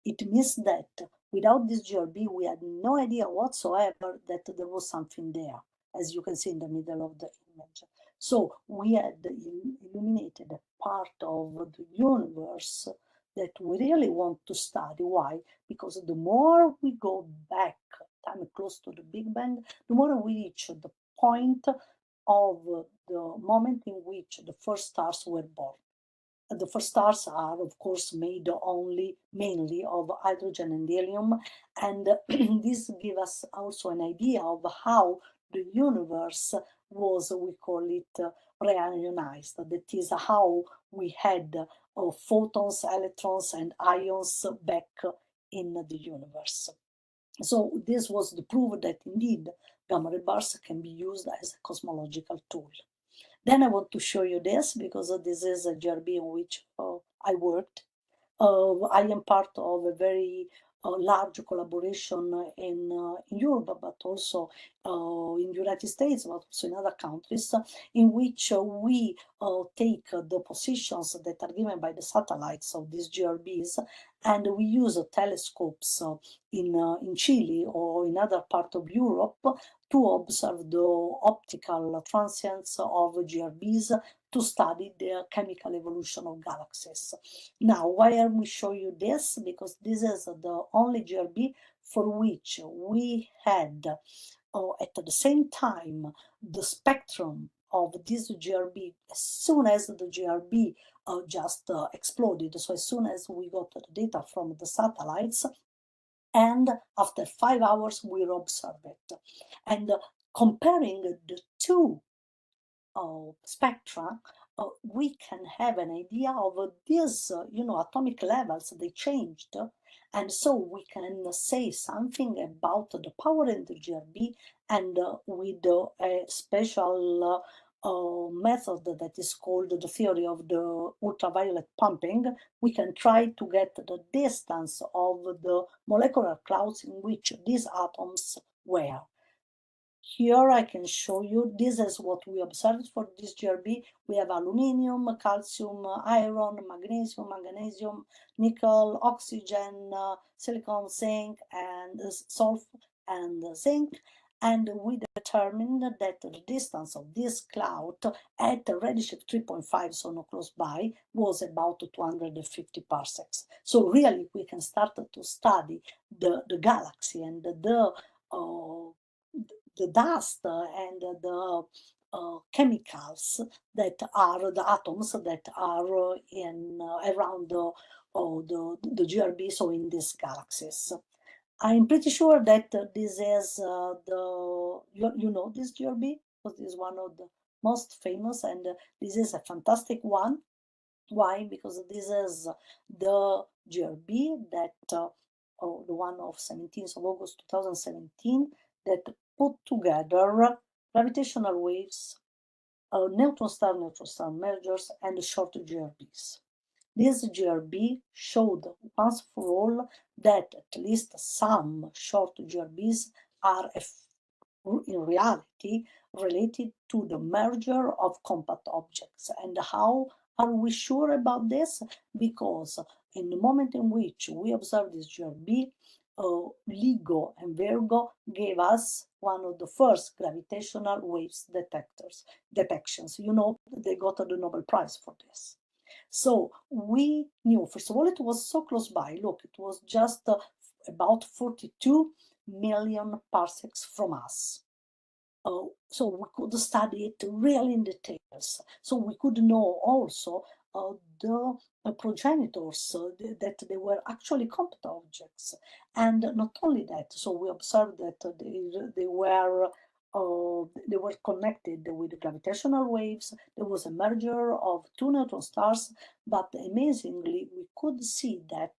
It means that without this GRB, we had no idea whatsoever that there was something there, as you can see in the middle of the image. So we had illuminated a part of the universe that we really want to study. Why? Because the more we go back, time close to the Big Bang, the more we reach the point of the moment in which the first stars were born. The first stars are, of course, made mainly of hydrogen and helium, and this gives us also an idea of how the universe was, we call it, reionized. That is how we had photons, electrons, and ions back in the universe. So this was the proof that indeed gamma ray bursts can be used as a cosmological tool. Then I want to show you this, because this is a GRB in which I worked. I am part of a very large collaboration in Europe, but also in the United States, but also in other countries, in which we take the positions that are given by the satellites of these GRBs, and we use telescopes in Chile or in other part of Europe to observe the optical transients of GRBs to study the chemical evolution of galaxies. Now, why am we show you this? Because this is the only GRB for which we had at the same time the spectrum of this GRB as soon as the GRB just exploded. So as soon as we got the data from the satellites, and after 5 hours we observe it. And comparing the two spectra, we can have an idea of these, atomic levels, they changed. And so we can say something about the power in the GRB, and with a special method that is called the theory of the ultraviolet pumping, we can try to get the distance of the molecular clouds in which these atoms were. Here I can show you, this is what we observed for this GRB. We have aluminium, calcium, iron, magnesium, nickel, oxygen, silicon, zinc, and sulfur and zinc. And we determined that the distance of this cloud at redshift 3.5, so not close by, was about 250 parsecs. So really we can start to study the galaxy and the dust and the chemicals that are the atoms that are in around the GRB, so in these galaxies. I'm pretty sure that this is you know this GRB, because this is one of the most famous, and this is a fantastic one. Why? Because this is the GRB that the one of 17th of August 2017 that put together gravitational waves, neutron star mergers, and short GRBs. This GRB showed once for all that at least some short GRBs are in reality related to the merger of compact objects. And how are we sure about this? Because in the moment in which we observe this GRB, LIGO and Virgo gave us one of the first gravitational waves detections. You know, they got the Nobel Prize for this. So we knew, first of all, it was so close by. Look, it was just about 42 million parsecs from us. So we could study it really in details. So we could know also the progenitors, that they were actually compact objects. And not only that, so we observed that they were connected with gravitational waves. There was a merger of two neutron stars, but amazingly, we could see that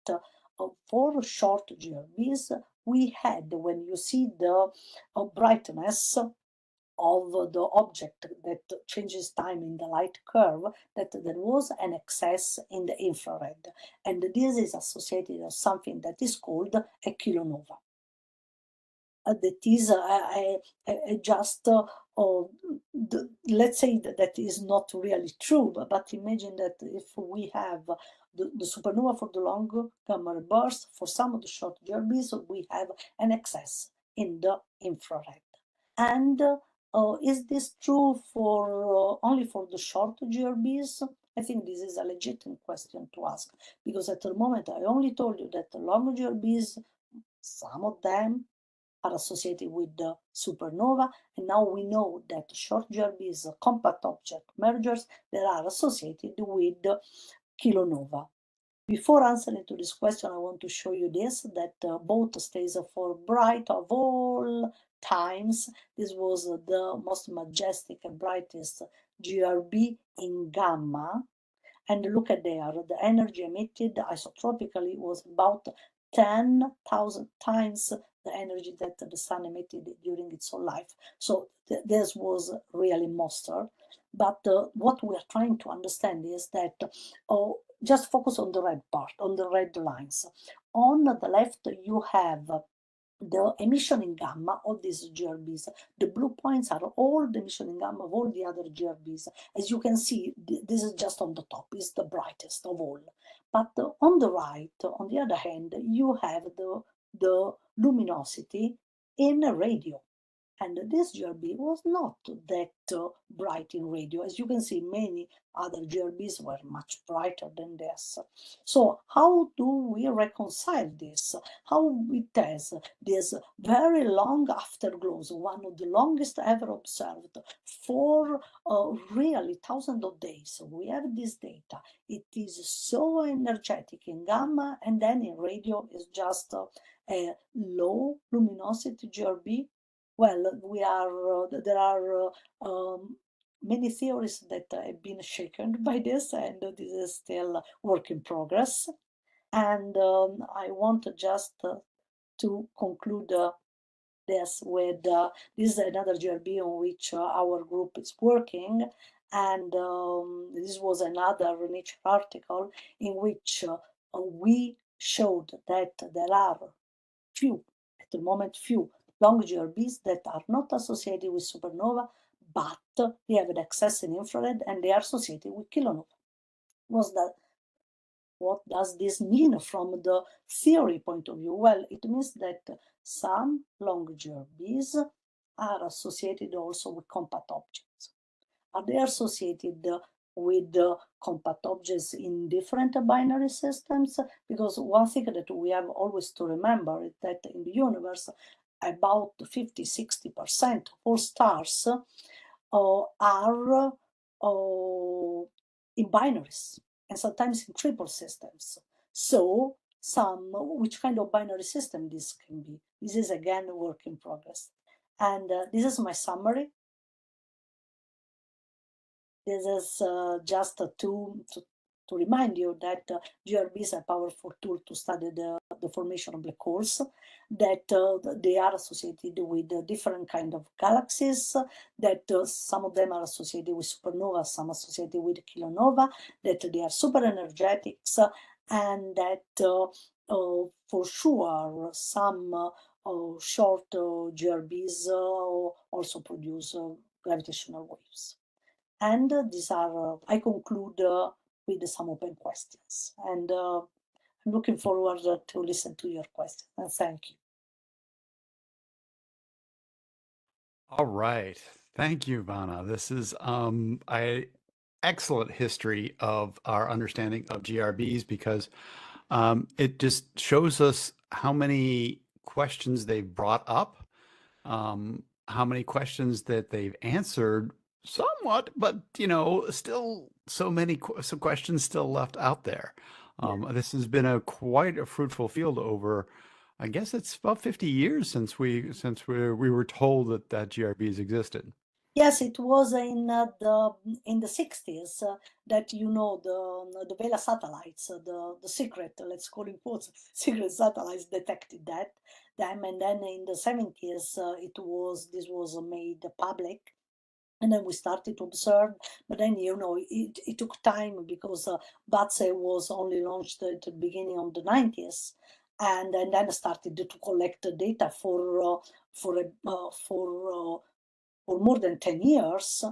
for short GRBs, we had, when you see the brightness of the object that changes time in the light curve, that there was an excess in the infrared. And this is associated with something that is called a kilonova. That is just, let's say that is not really true, but imagine that if we have the supernova for the long gamma burst, for some of the short GRBs, we have an excess in the infrared. And is this true for only for the short GRBs? I think this is a legitimate question to ask, because at the moment I only told you that the long GRBs, some of them are associated with the supernova, and now we know that short GRBs, compact object mergers, that are associated with kilonova. Before answering to this question, I want to show you this, that both stays for bright of all times. This was the most majestic and brightest GRB in gamma. And look at there, the energy emitted isotropically was about 10,000 times the energy that the sun emitted during its whole life. So this was really monster. But what we are trying to understand is that, just focus on the red part, on the red lines. On the left, you have the emission in gamma of these GRBs. The blue points are all the emission in gamma of all the other GRBs. As you can see, this is just on the top, is the brightest of all. But on the right, on the other hand, you have the luminosity in radio. And this GRB was not that bright in radio. As you can see, many other GRBs were much brighter than this. So how do we reconcile this? How it has this very long afterglows, one of the longest ever observed, for really thousands of days. We have this data. It is so energetic in gamma, and then in radio is just a low luminosity GRB. Well, there are many theories that have been shaken by this, and this is still work in progress. And I want just to conclude this with this is another GRB on which our group is working, and this was another Nature article in which we showed that there are at the moment, few long GRBs that are not associated with supernova, but they have an excess in infrared and they are associated with kilonova. What does this mean from the theory point of view? Well, it means that some long GRBs are associated also with compact objects. Are they associated with compact objects in different binary systems? Because one thing that we have always to remember is that in the universe, about 50–60% of all stars are in binaries, and sometimes in triple systems. So which kind of binary system this can be? This is again a work in progress. And this is my summary. This is just to remind you that GRBs are a powerful tool to study the the formation of black holes, that they are associated with different kind of galaxies, that some of them are associated with supernova, some associated with kilonova, that they are super energetics, and that for sure some short GRBs also produce gravitational waves. And these are, I conclude with some open questions. And I'm looking forward to listen to your questions. And thank you. All right. Thank you, Vana. This is a excellent history of our understanding of GRBs because it just shows us how many questions they've brought up, how many questions that they've answered somewhat, but still so many some questions still left out there. This has been quite a fruitful field over, I guess it's about 50 years since we were told that GRBs existed. Yes, it was in the 60s that the Vela satellites, the secret, let's call it quotes, secret satellites detected them, and then in the 70s this was made public. And then we started to observe, but then it took time because BATSE was only launched at the beginning of the 90s, and then started to collect the data for more than 10 years.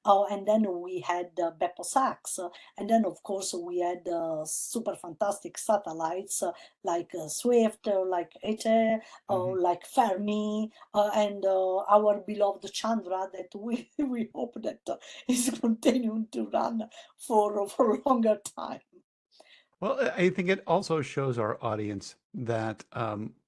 And then we had Beppo Sachs. And then, of course, we had super fantastic satellites like Swift, like ETE, like Fermi, and our beloved Chandra that we hope that is continuing to run for a longer time. Well, I think it also shows our audience that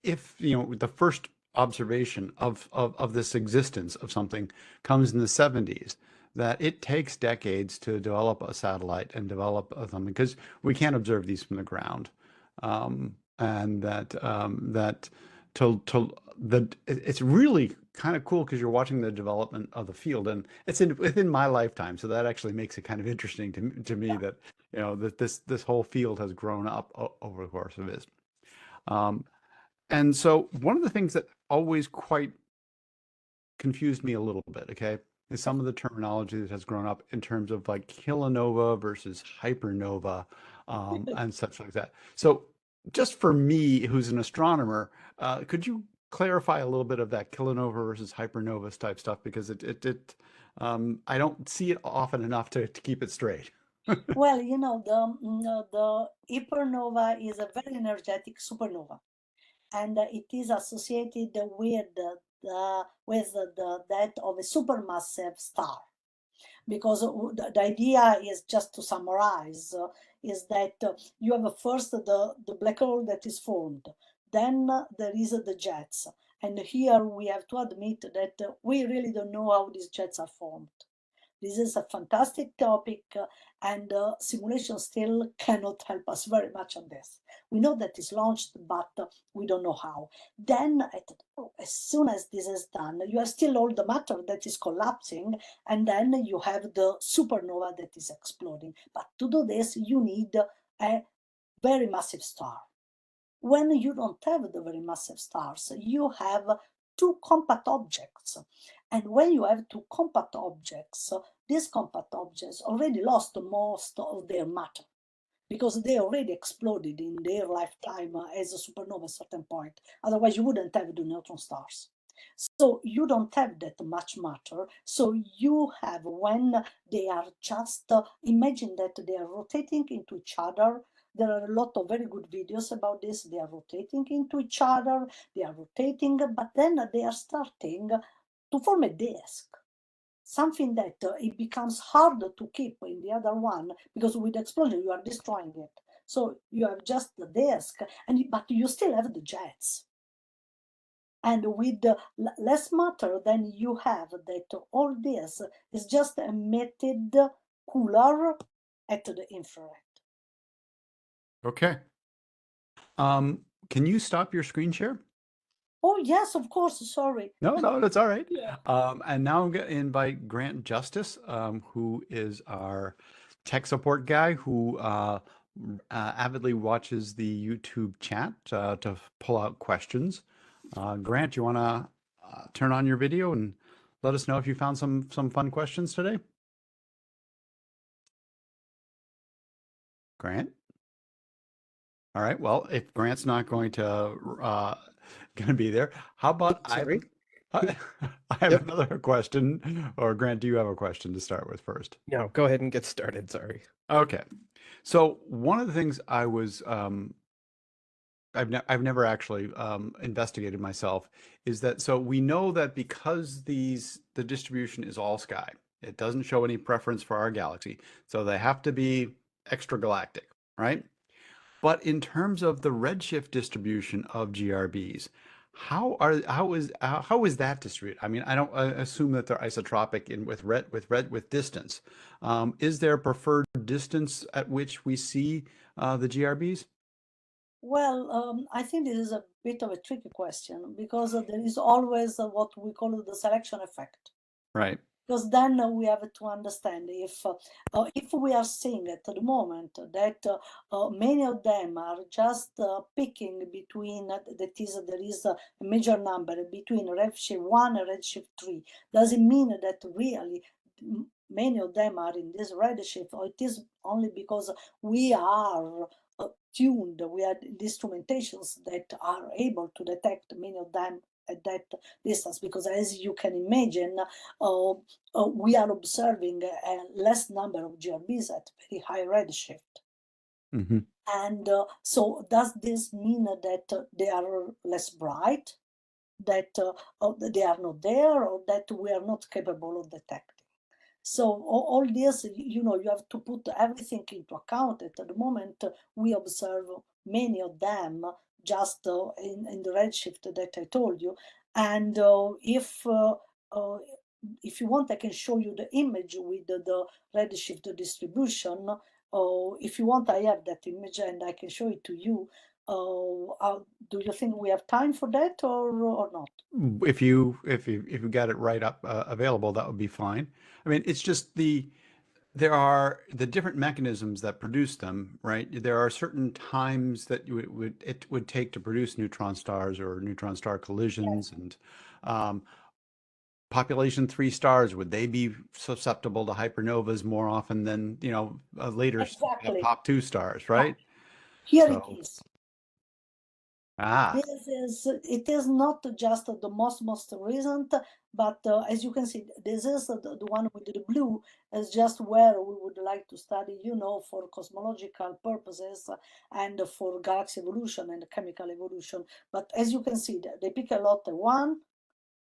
if the first observation of this existence of something comes in the 70s, that it takes decades to develop a satellite and develop something because we can't observe these from the ground, and that it's really kind of cool because you're watching the development of the field, and it's within my lifetime, so that actually makes it kind of interesting to me that that this whole field has grown up over the course of it. And so one of the things that always quite confused me a little bit, okay, is some of the terminology that has grown up in terms of like kilonova versus hypernova, and such like that. So just for me, who's an astronomer, could you clarify a little bit of that kilonova versus hypernova type stuff? Because I don't see it often enough to keep it straight. Well, the hypernova is a very energetic supernova, and it is associated with the death of a supermassive star. Because the idea is, just to summarize, is that you have first the black hole that is formed, then there is the jets, and here we have to admit that we really don't know how these jets are formed. This is a fantastic topic, and simulation still cannot help us very much on this. We know that it's launched, but we don't know how. Then, as soon as this is done, you have still all the matter that is collapsing, and then you have the supernova that is exploding. But to do this, you need a very massive star. When you don't have the very massive stars, you have two compact objects. And when you have two compact objects, these compact objects already lost most of their matter because they already exploded in their lifetime as a supernova at a certain point. Otherwise, you wouldn't have the neutron stars. So you don't have that much matter. So you have, when they are just, imagine that they are rotating into each other. There are a lot of very good videos about this. They are rotating into each other, they are rotating, but then they are starting to form a disk. Something that it becomes harder to keep in the other one, because with the explosion you are destroying it. So you have just the disk, but you still have the jets. And with less matter, then you have that all this is just emitted cooler at the infrared. Okay. Can you stop your screen share? Oh, yes, of course. Sorry. No, that's all right. Yeah. And now I'm going to invite Grant Justice, who is our tech support guy, who avidly watches the YouTube chat to pull out questions. Grant, you want to turn on your video and let us know if you found some fun questions today? Grant? All right. Well, if Grant's not going to be there, how about Sorry. I have Yep. another question. Or Grant, do you have a question to start with first? No, go ahead and get started. Sorry. Okay. So one of the things I was I've never actually investigated myself is that so we know that because the distribution is all sky, it doesn't show any preference for our galaxy, so they have to be extragalactic, right? But in terms of the redshift distribution of GRBs, how is that distributed? I mean, I assume that they're isotropic in with distance. Is there a preferred distance at which we see the GRBs? Well, I think this is a bit of a tricky question because there is always what we call the selection effect. Right. Because then we have to understand if we are seeing at the moment that many of them are just picking between that is there is a major number between redshift 1 and redshift 3, does it mean that really many of them are in this redshift, or it is only because we are tuned, we had instrumentations that are able to detect many of them at that distance? Because as you can imagine, we are observing a less number of GRBs at very high redshift. Mm-hmm. And so does this mean that they are less bright, that they are not there, or that we are not capable of detecting? So all this, you have to put everything into account. At the moment, we observe many of them just in the redshift that I told you. And if you want, I can show you the image with the redshift distribution. If you want, I have that image and I can show it to you. Do you think we have time for that or not? If you got it right up available, that would be fine. I mean, it's just there are the different mechanisms that produce them, right? There are certain times that it would take to produce neutron stars or neutron star collisions, and population 3 stars, would they be susceptible to hypernovas more often than later Exactly. pop 2 stars, right? Here So it is. ah It is not just the most recent, but as you can see, this is the one with the blue, is just where we would like to study, for cosmological purposes and for galaxy evolution and chemical evolution. But as you can see, they pick a lot at 1,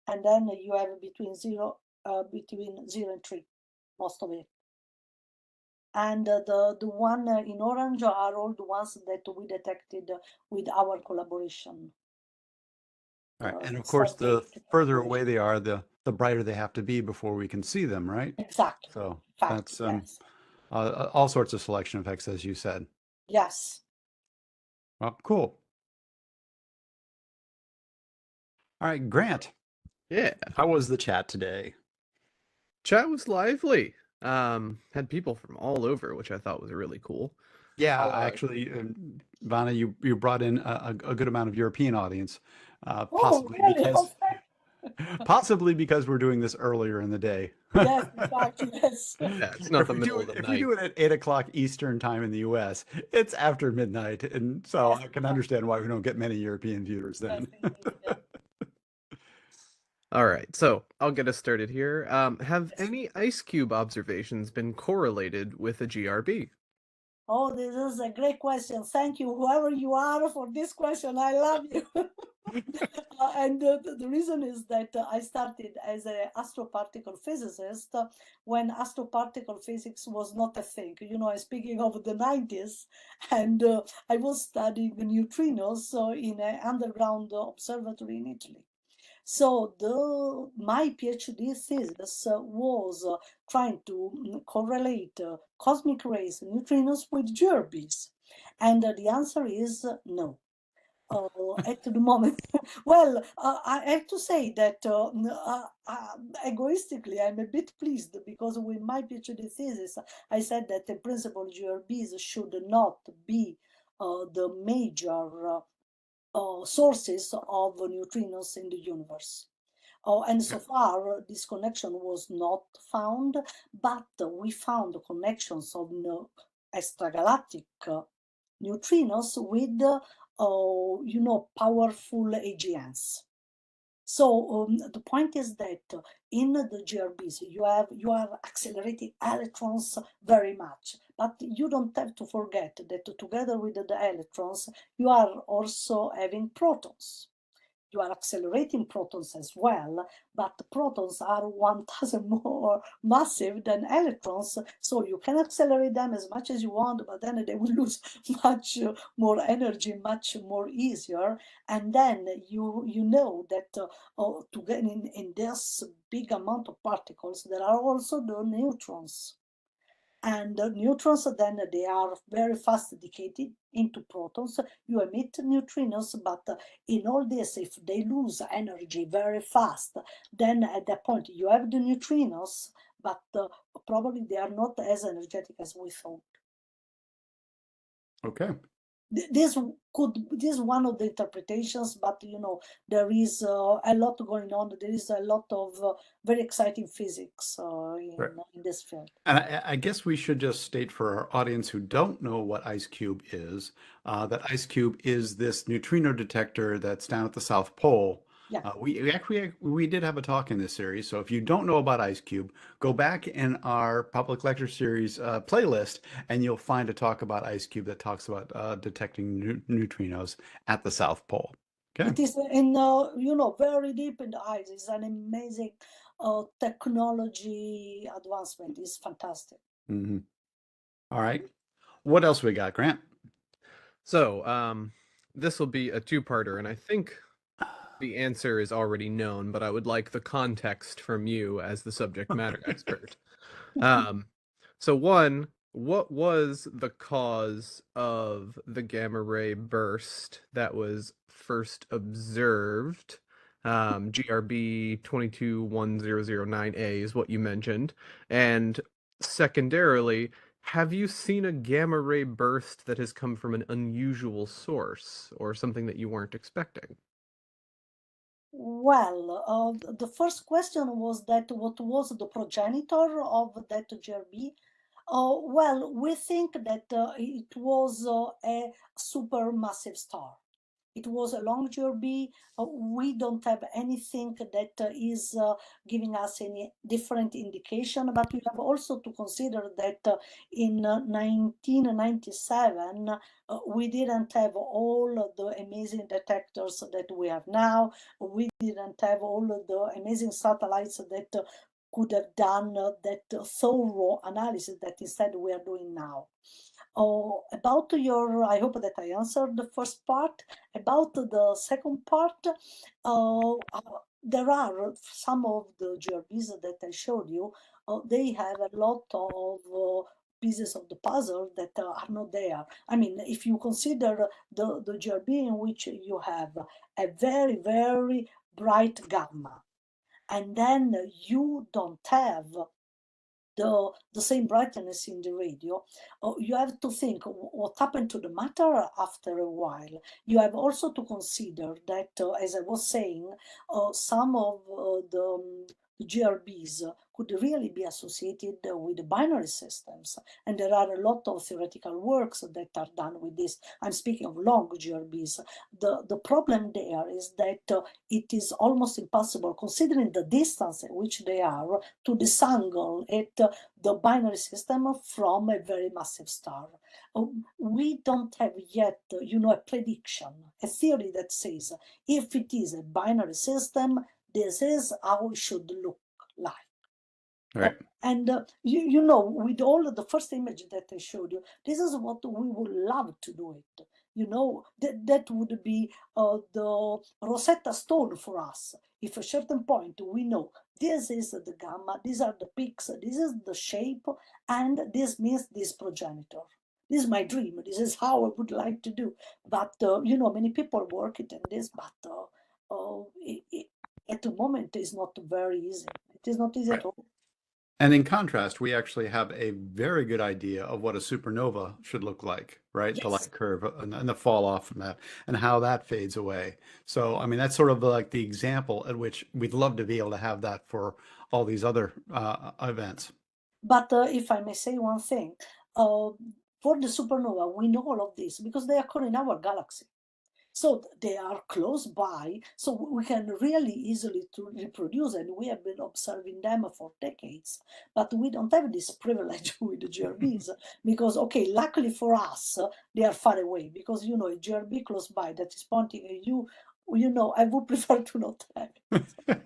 and then you have between 0 and 3, most of it. And the one in orange are all the ones that we detected with our collaboration. all right. And of course, the Stargate further collaboration. away they are, the brighter they have to be before we can see them, right? Exactly. So Fact, that's yes. all sorts of selection effects, as you said. Yes. Well, cool. All right, Grant, Yeah. how was the chat today? Chat was lively. Had people from all over, which I thought was really cool. Yeah, actually, Vana, you brought in a good amount of European audience, Oh, possibly really? possibly because we're doing this earlier in the day. Yes, in fact, yes. Yeah, it's not the middle of the If we night. do it at 8 o'clock Eastern time in the US, it's after midnight, and so Yes, I can understand why we don't get many European viewers yes, then. indeed, yeah. All right, so I'll get us started here. Have Yes. any ice cube observations been correlated with a GRB? Oh, this is a great question. Thank you, whoever you are, for this question. I love you. And the reason is that I started as an astroparticle physicist when astroparticle physics was not a thing. I'm speaking of the 90s, and I was studying neutrinos in an underground observatory in Italy. So my PhD thesis was trying to correlate cosmic rays, neutrinos with GRBs, and the answer is no. at the moment. Well, I have to say that egoistically, I'm a bit pleased because with my PhD thesis, I said that in principle GRBs should not be the major sources of neutrinos in the universe. And so far, this connection was not found, but we found connections of extragalactic neutrinos with, powerful AGNs. So the point is that in the GRBs, you are accelerating electrons very much, but you don't have to forget that together with the electrons, you are also having protons. You are accelerating protons as well, but protons are 1,000 more massive than electrons, so you can accelerate them as much as you want, but then they will lose much more energy, much more easier. And then you know that to get in this big amount of particles, there are also the neutrons. And the neutrons, then they are very fast decayed into protons. You emit neutrinos, but in all this, if they lose energy very fast, then at that point you have the neutrinos, but probably they are not as energetic as we thought. Okay. This is one of the interpretations, but there is a lot going on. There is a lot of very exciting physics in this field. And I guess we should just state for our audience who don't know what IceCube is, that IceCube is this neutrino detector that's down at the South Pole. Yeah. We did have a talk in this series. So if you don't know about IceCube, go back in our public lecture series playlist, and you'll find a talk about IceCube that talks about detecting neutrinos at the South Pole. Okay. It is in very deep in the ice. It's an amazing technology advancement. It's fantastic. Mm-hmm. All right. What else we got, Grant? So, this will be a two-parter, and I think the answer is already known, but I would like the context from you as the subject matter expert. So one, what was the cause of the gamma ray burst that was first observed? GRB 221009A is what you mentioned. And secondarily, have you seen a gamma ray burst that has come from an unusual source or something that you weren't expecting? Well, the first question was that what was the progenitor of that GRB? Well, we think that it was a supermassive star. It was a long GRB. We don't have anything that is giving us any different indication, but we have also to consider that in 1997, we didn't have all the amazing detectors that we have now. We didn't have all the amazing satellites that could have done that thorough analysis that instead we are doing now. About your, I hope that I answered the first part. About the second part, there are some of the GRBs that I showed you. They have a lot of pieces of the puzzle that are not there. I mean, if you consider the GRB in which you have a very, very bright gamma, and then you don't have the same brightness in the radio, you have to think what happened to the matter after a while. You have also to consider that, as I was saying, some of the GRBs could really be associated with binary systems. And there are a lot of theoretical works that are done with this. I'm speaking of long GRBs. The problem there is that it is almost impossible, considering the distance at which they are, to disentangle the binary system from a very massive star. We don't have yet, a prediction, a theory that says if it is a binary system, this is how it should look like. Right. And with all of the first image that I showed you, this is what we would love to do it. That would be the Rosetta Stone for us. If a certain point we know this is the gamma, these are the peaks, this is the shape, and this means this progenitor. this is my dream. This is how I would like to do. But you know, many people work it in this, but at the moment it's not very easy. It is not easy Right. at all. And in contrast, we actually have a very good idea of what a supernova should look like, right? The Yes. light curve and the fall off from that and how that fades away. So, I mean, that's sort of like the example at which we'd love to be able to have that for all these other events. But if I may say one thing, for the supernova, we know all of this because they occur in our galaxy. So they are close by, so we can really easily to reproduce, and we have been observing them for decades. But we don't have this privilege with the GRBs because, okay, luckily for us, they are far away because, you know, a GRB close by that is pointing at you, you know, I would prefer to not have it.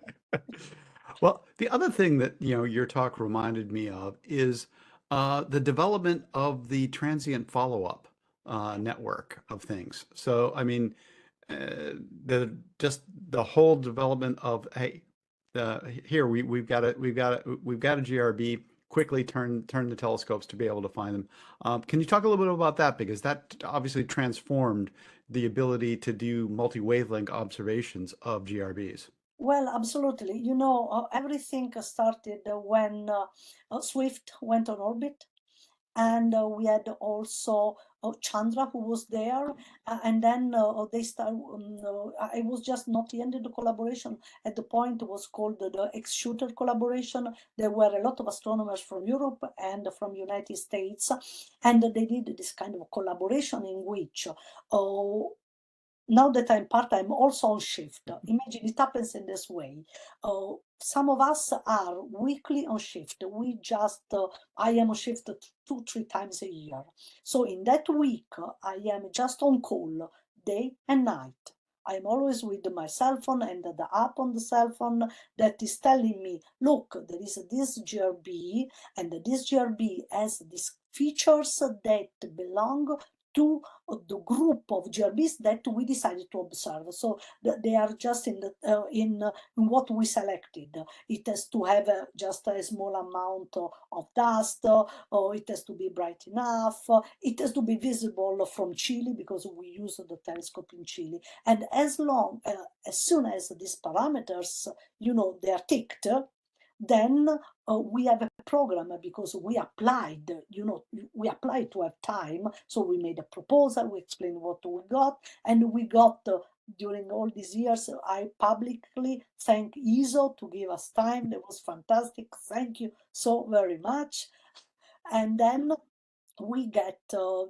Well, the other thing that, your talk reminded me of is the development of the transient follow-up network of things. So, I mean, just the whole development of, hey, here we've got a GRB. Quickly turn the telescopes to be able to find them. Can you talk a little bit about that because that obviously transformed the ability to do multi-wavelength observations of GRBs. Well, absolutely. You know, everything started when Swift went on orbit. And we had also Chandra who was there, and then they start. I was just not the end of the collaboration. At the point, it was called the X-Shooter collaboration. There were a lot of astronomers from Europe and from United States, and they did this kind of collaboration in which. Now that I'm part, I'm also on shift. Imagine it happens in this way. Some of us are weekly on shift. I am on shift 2, 3 times a year. So in that week, I am just on call day and night. I'm always with my cell phone and the app on the cell phone that is telling me, look, there is this GRB, and this GRB has these features that belong to the group of GRBs that we decided to observe. So they are just in what we selected. It has to have just a small amount of dust, or it has to be bright enough. It has to be visible from Chile because we use the telescope in Chile. And as soon as these parameters, you know, they are ticked, then we have a program because we applied, you know, we applied to have time. So we made a proposal, we explained what we got, and we got during all these years, I publicly thank ESO to give us time. That was fantastic. Thank you so very much. And then we get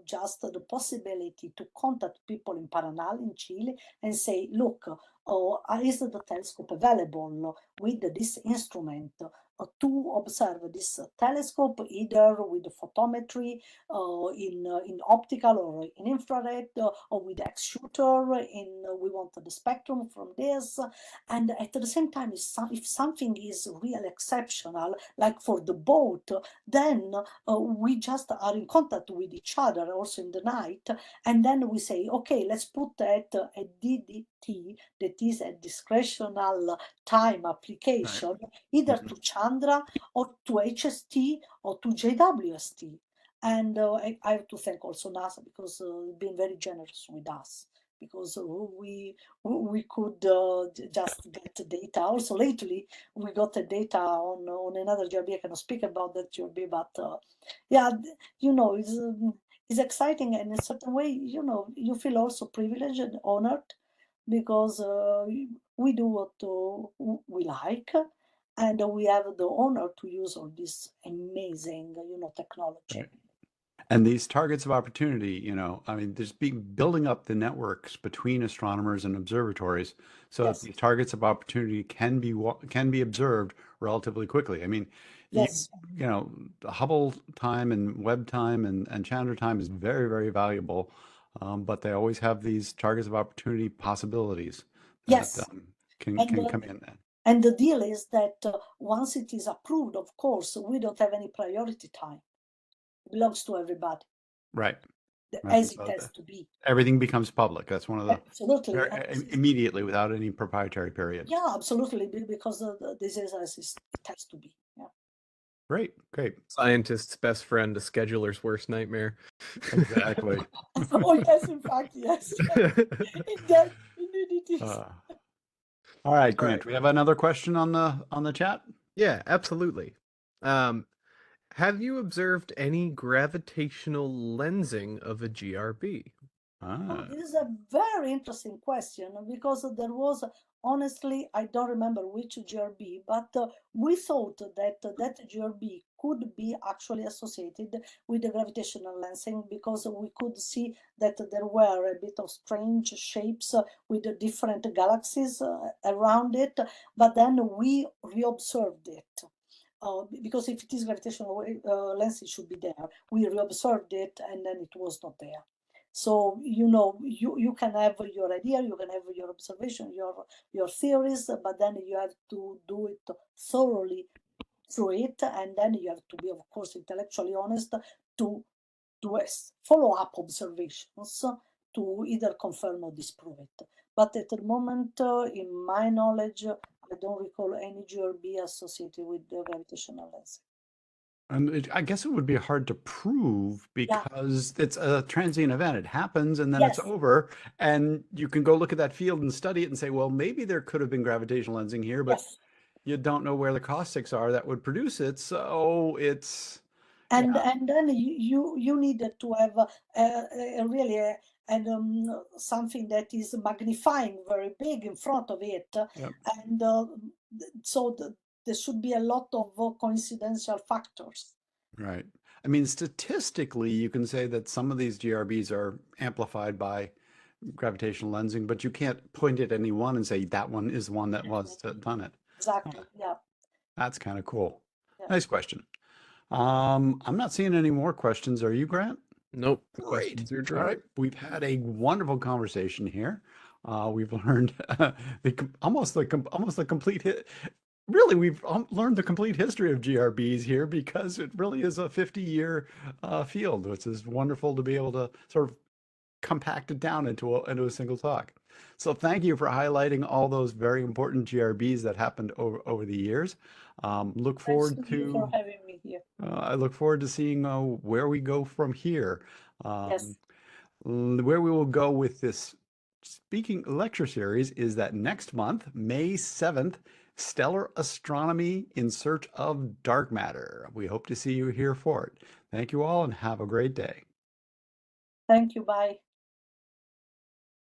just the possibility to contact people in Paranal in Chile and say, look, is the telescope available with this instrument to observe this telescope either with photometry in optical or in infrared or with X-shooter we want the spectrum from this, and at the same time if something is real exceptional like for the boat, then we just are in contact with each other also in the night, and then we say, okay, let's put that a DDT, that is a discretional time application, Right. either Mhm. to Chandra or to HST or to JWST. And I have to thank also NASA because been very generous with us because we could just get data. Also lately we got the data on another GRB. I cannot speak about that GRB, but yeah, you know, it's exciting, and in a certain way, you know, you feel also privileged and honored because we do what we like, and we have the honor to use all this amazing, you know, technology. Right. And these targets of opportunity, I mean, there's building up the networks between astronomers and observatories so that Yes, these targets of opportunity can be observed relatively quickly. I mean, you, yes, the Hubble time and Webb time and Chandra time is very, very valuable, but they always have these targets of opportunity possibilities that yes. can And come in. and the deal is that once it is approved, of course, we don't have any priority time. It belongs to everybody, Right. Right. as it So has to be. everything becomes public. That's one of the Absolutely. immediately without any proprietary period. Yeah, absolutely, because this is as it has to be. Yeah. Great, great. Scientist's best friend, a scheduler's worst nightmare. Exactly. Oh yes, in fact, yes. Indeed it is. All right, Grant, right. we have another question on the chat. Yeah, absolutely. Have you observed any gravitational lensing of a GRB? Oh, this is a very interesting question because there was, honestly, I don't remember which GRB, but we thought that that GRB could be actually associated with the gravitational lensing because we could see that there were a bit of strange shapes with the different galaxies around it, but then we reobserved it. Because if it is gravitational lens, it should be there. We reobserved it and then it was not there. So, you can have your idea, you can have your observation, your theories, but then you have to do it thoroughly through it, and then you have to be, of course, intellectually honest to do follow-up observations to either confirm or disprove it. But at the moment, in my knowledge, I don't recall any GRB associated with the gravitational lens. And I guess it would be hard to prove Yeah. because it's a transient event. It happens and then Yes. it's over. And you can go look at that field and study it and say, well, maybe there could have been gravitational lensing here, but Yes. you don't know where the caustics are that would produce it. So it's And yeah, and then you needed to have really something that is magnifying very big in front of it, yep. and so there should be a lot of coincidental factors. Right. I mean, statistically, you can say that some of these GRBs are amplified by gravitational lensing, but you can't point at any one and say that one is one that was done it. Exactly. Yeah. That's kind of cool. Yeah. Nice question. I'm not seeing any more questions. Are you, Grant? Nope. The Great. questions are All dry. right. We've had a wonderful conversation here. We've learned almost the complete really, we've learned the complete history of GRBs here because it really is a 50-year field, which is wonderful to be able to sort of compact it down into a single talk. So thank you for highlighting all those very important GRBs that happened over the years. Look forward Thanks to you for having me here. I look forward to seeing where we go from here. Yes. Where we will go with this speaking lecture series is that next month, May 7th, Stellar Astronomy in Search of Dark Matter. We hope to see you here for it. Thank you all and have a great day. Thank you. Bye.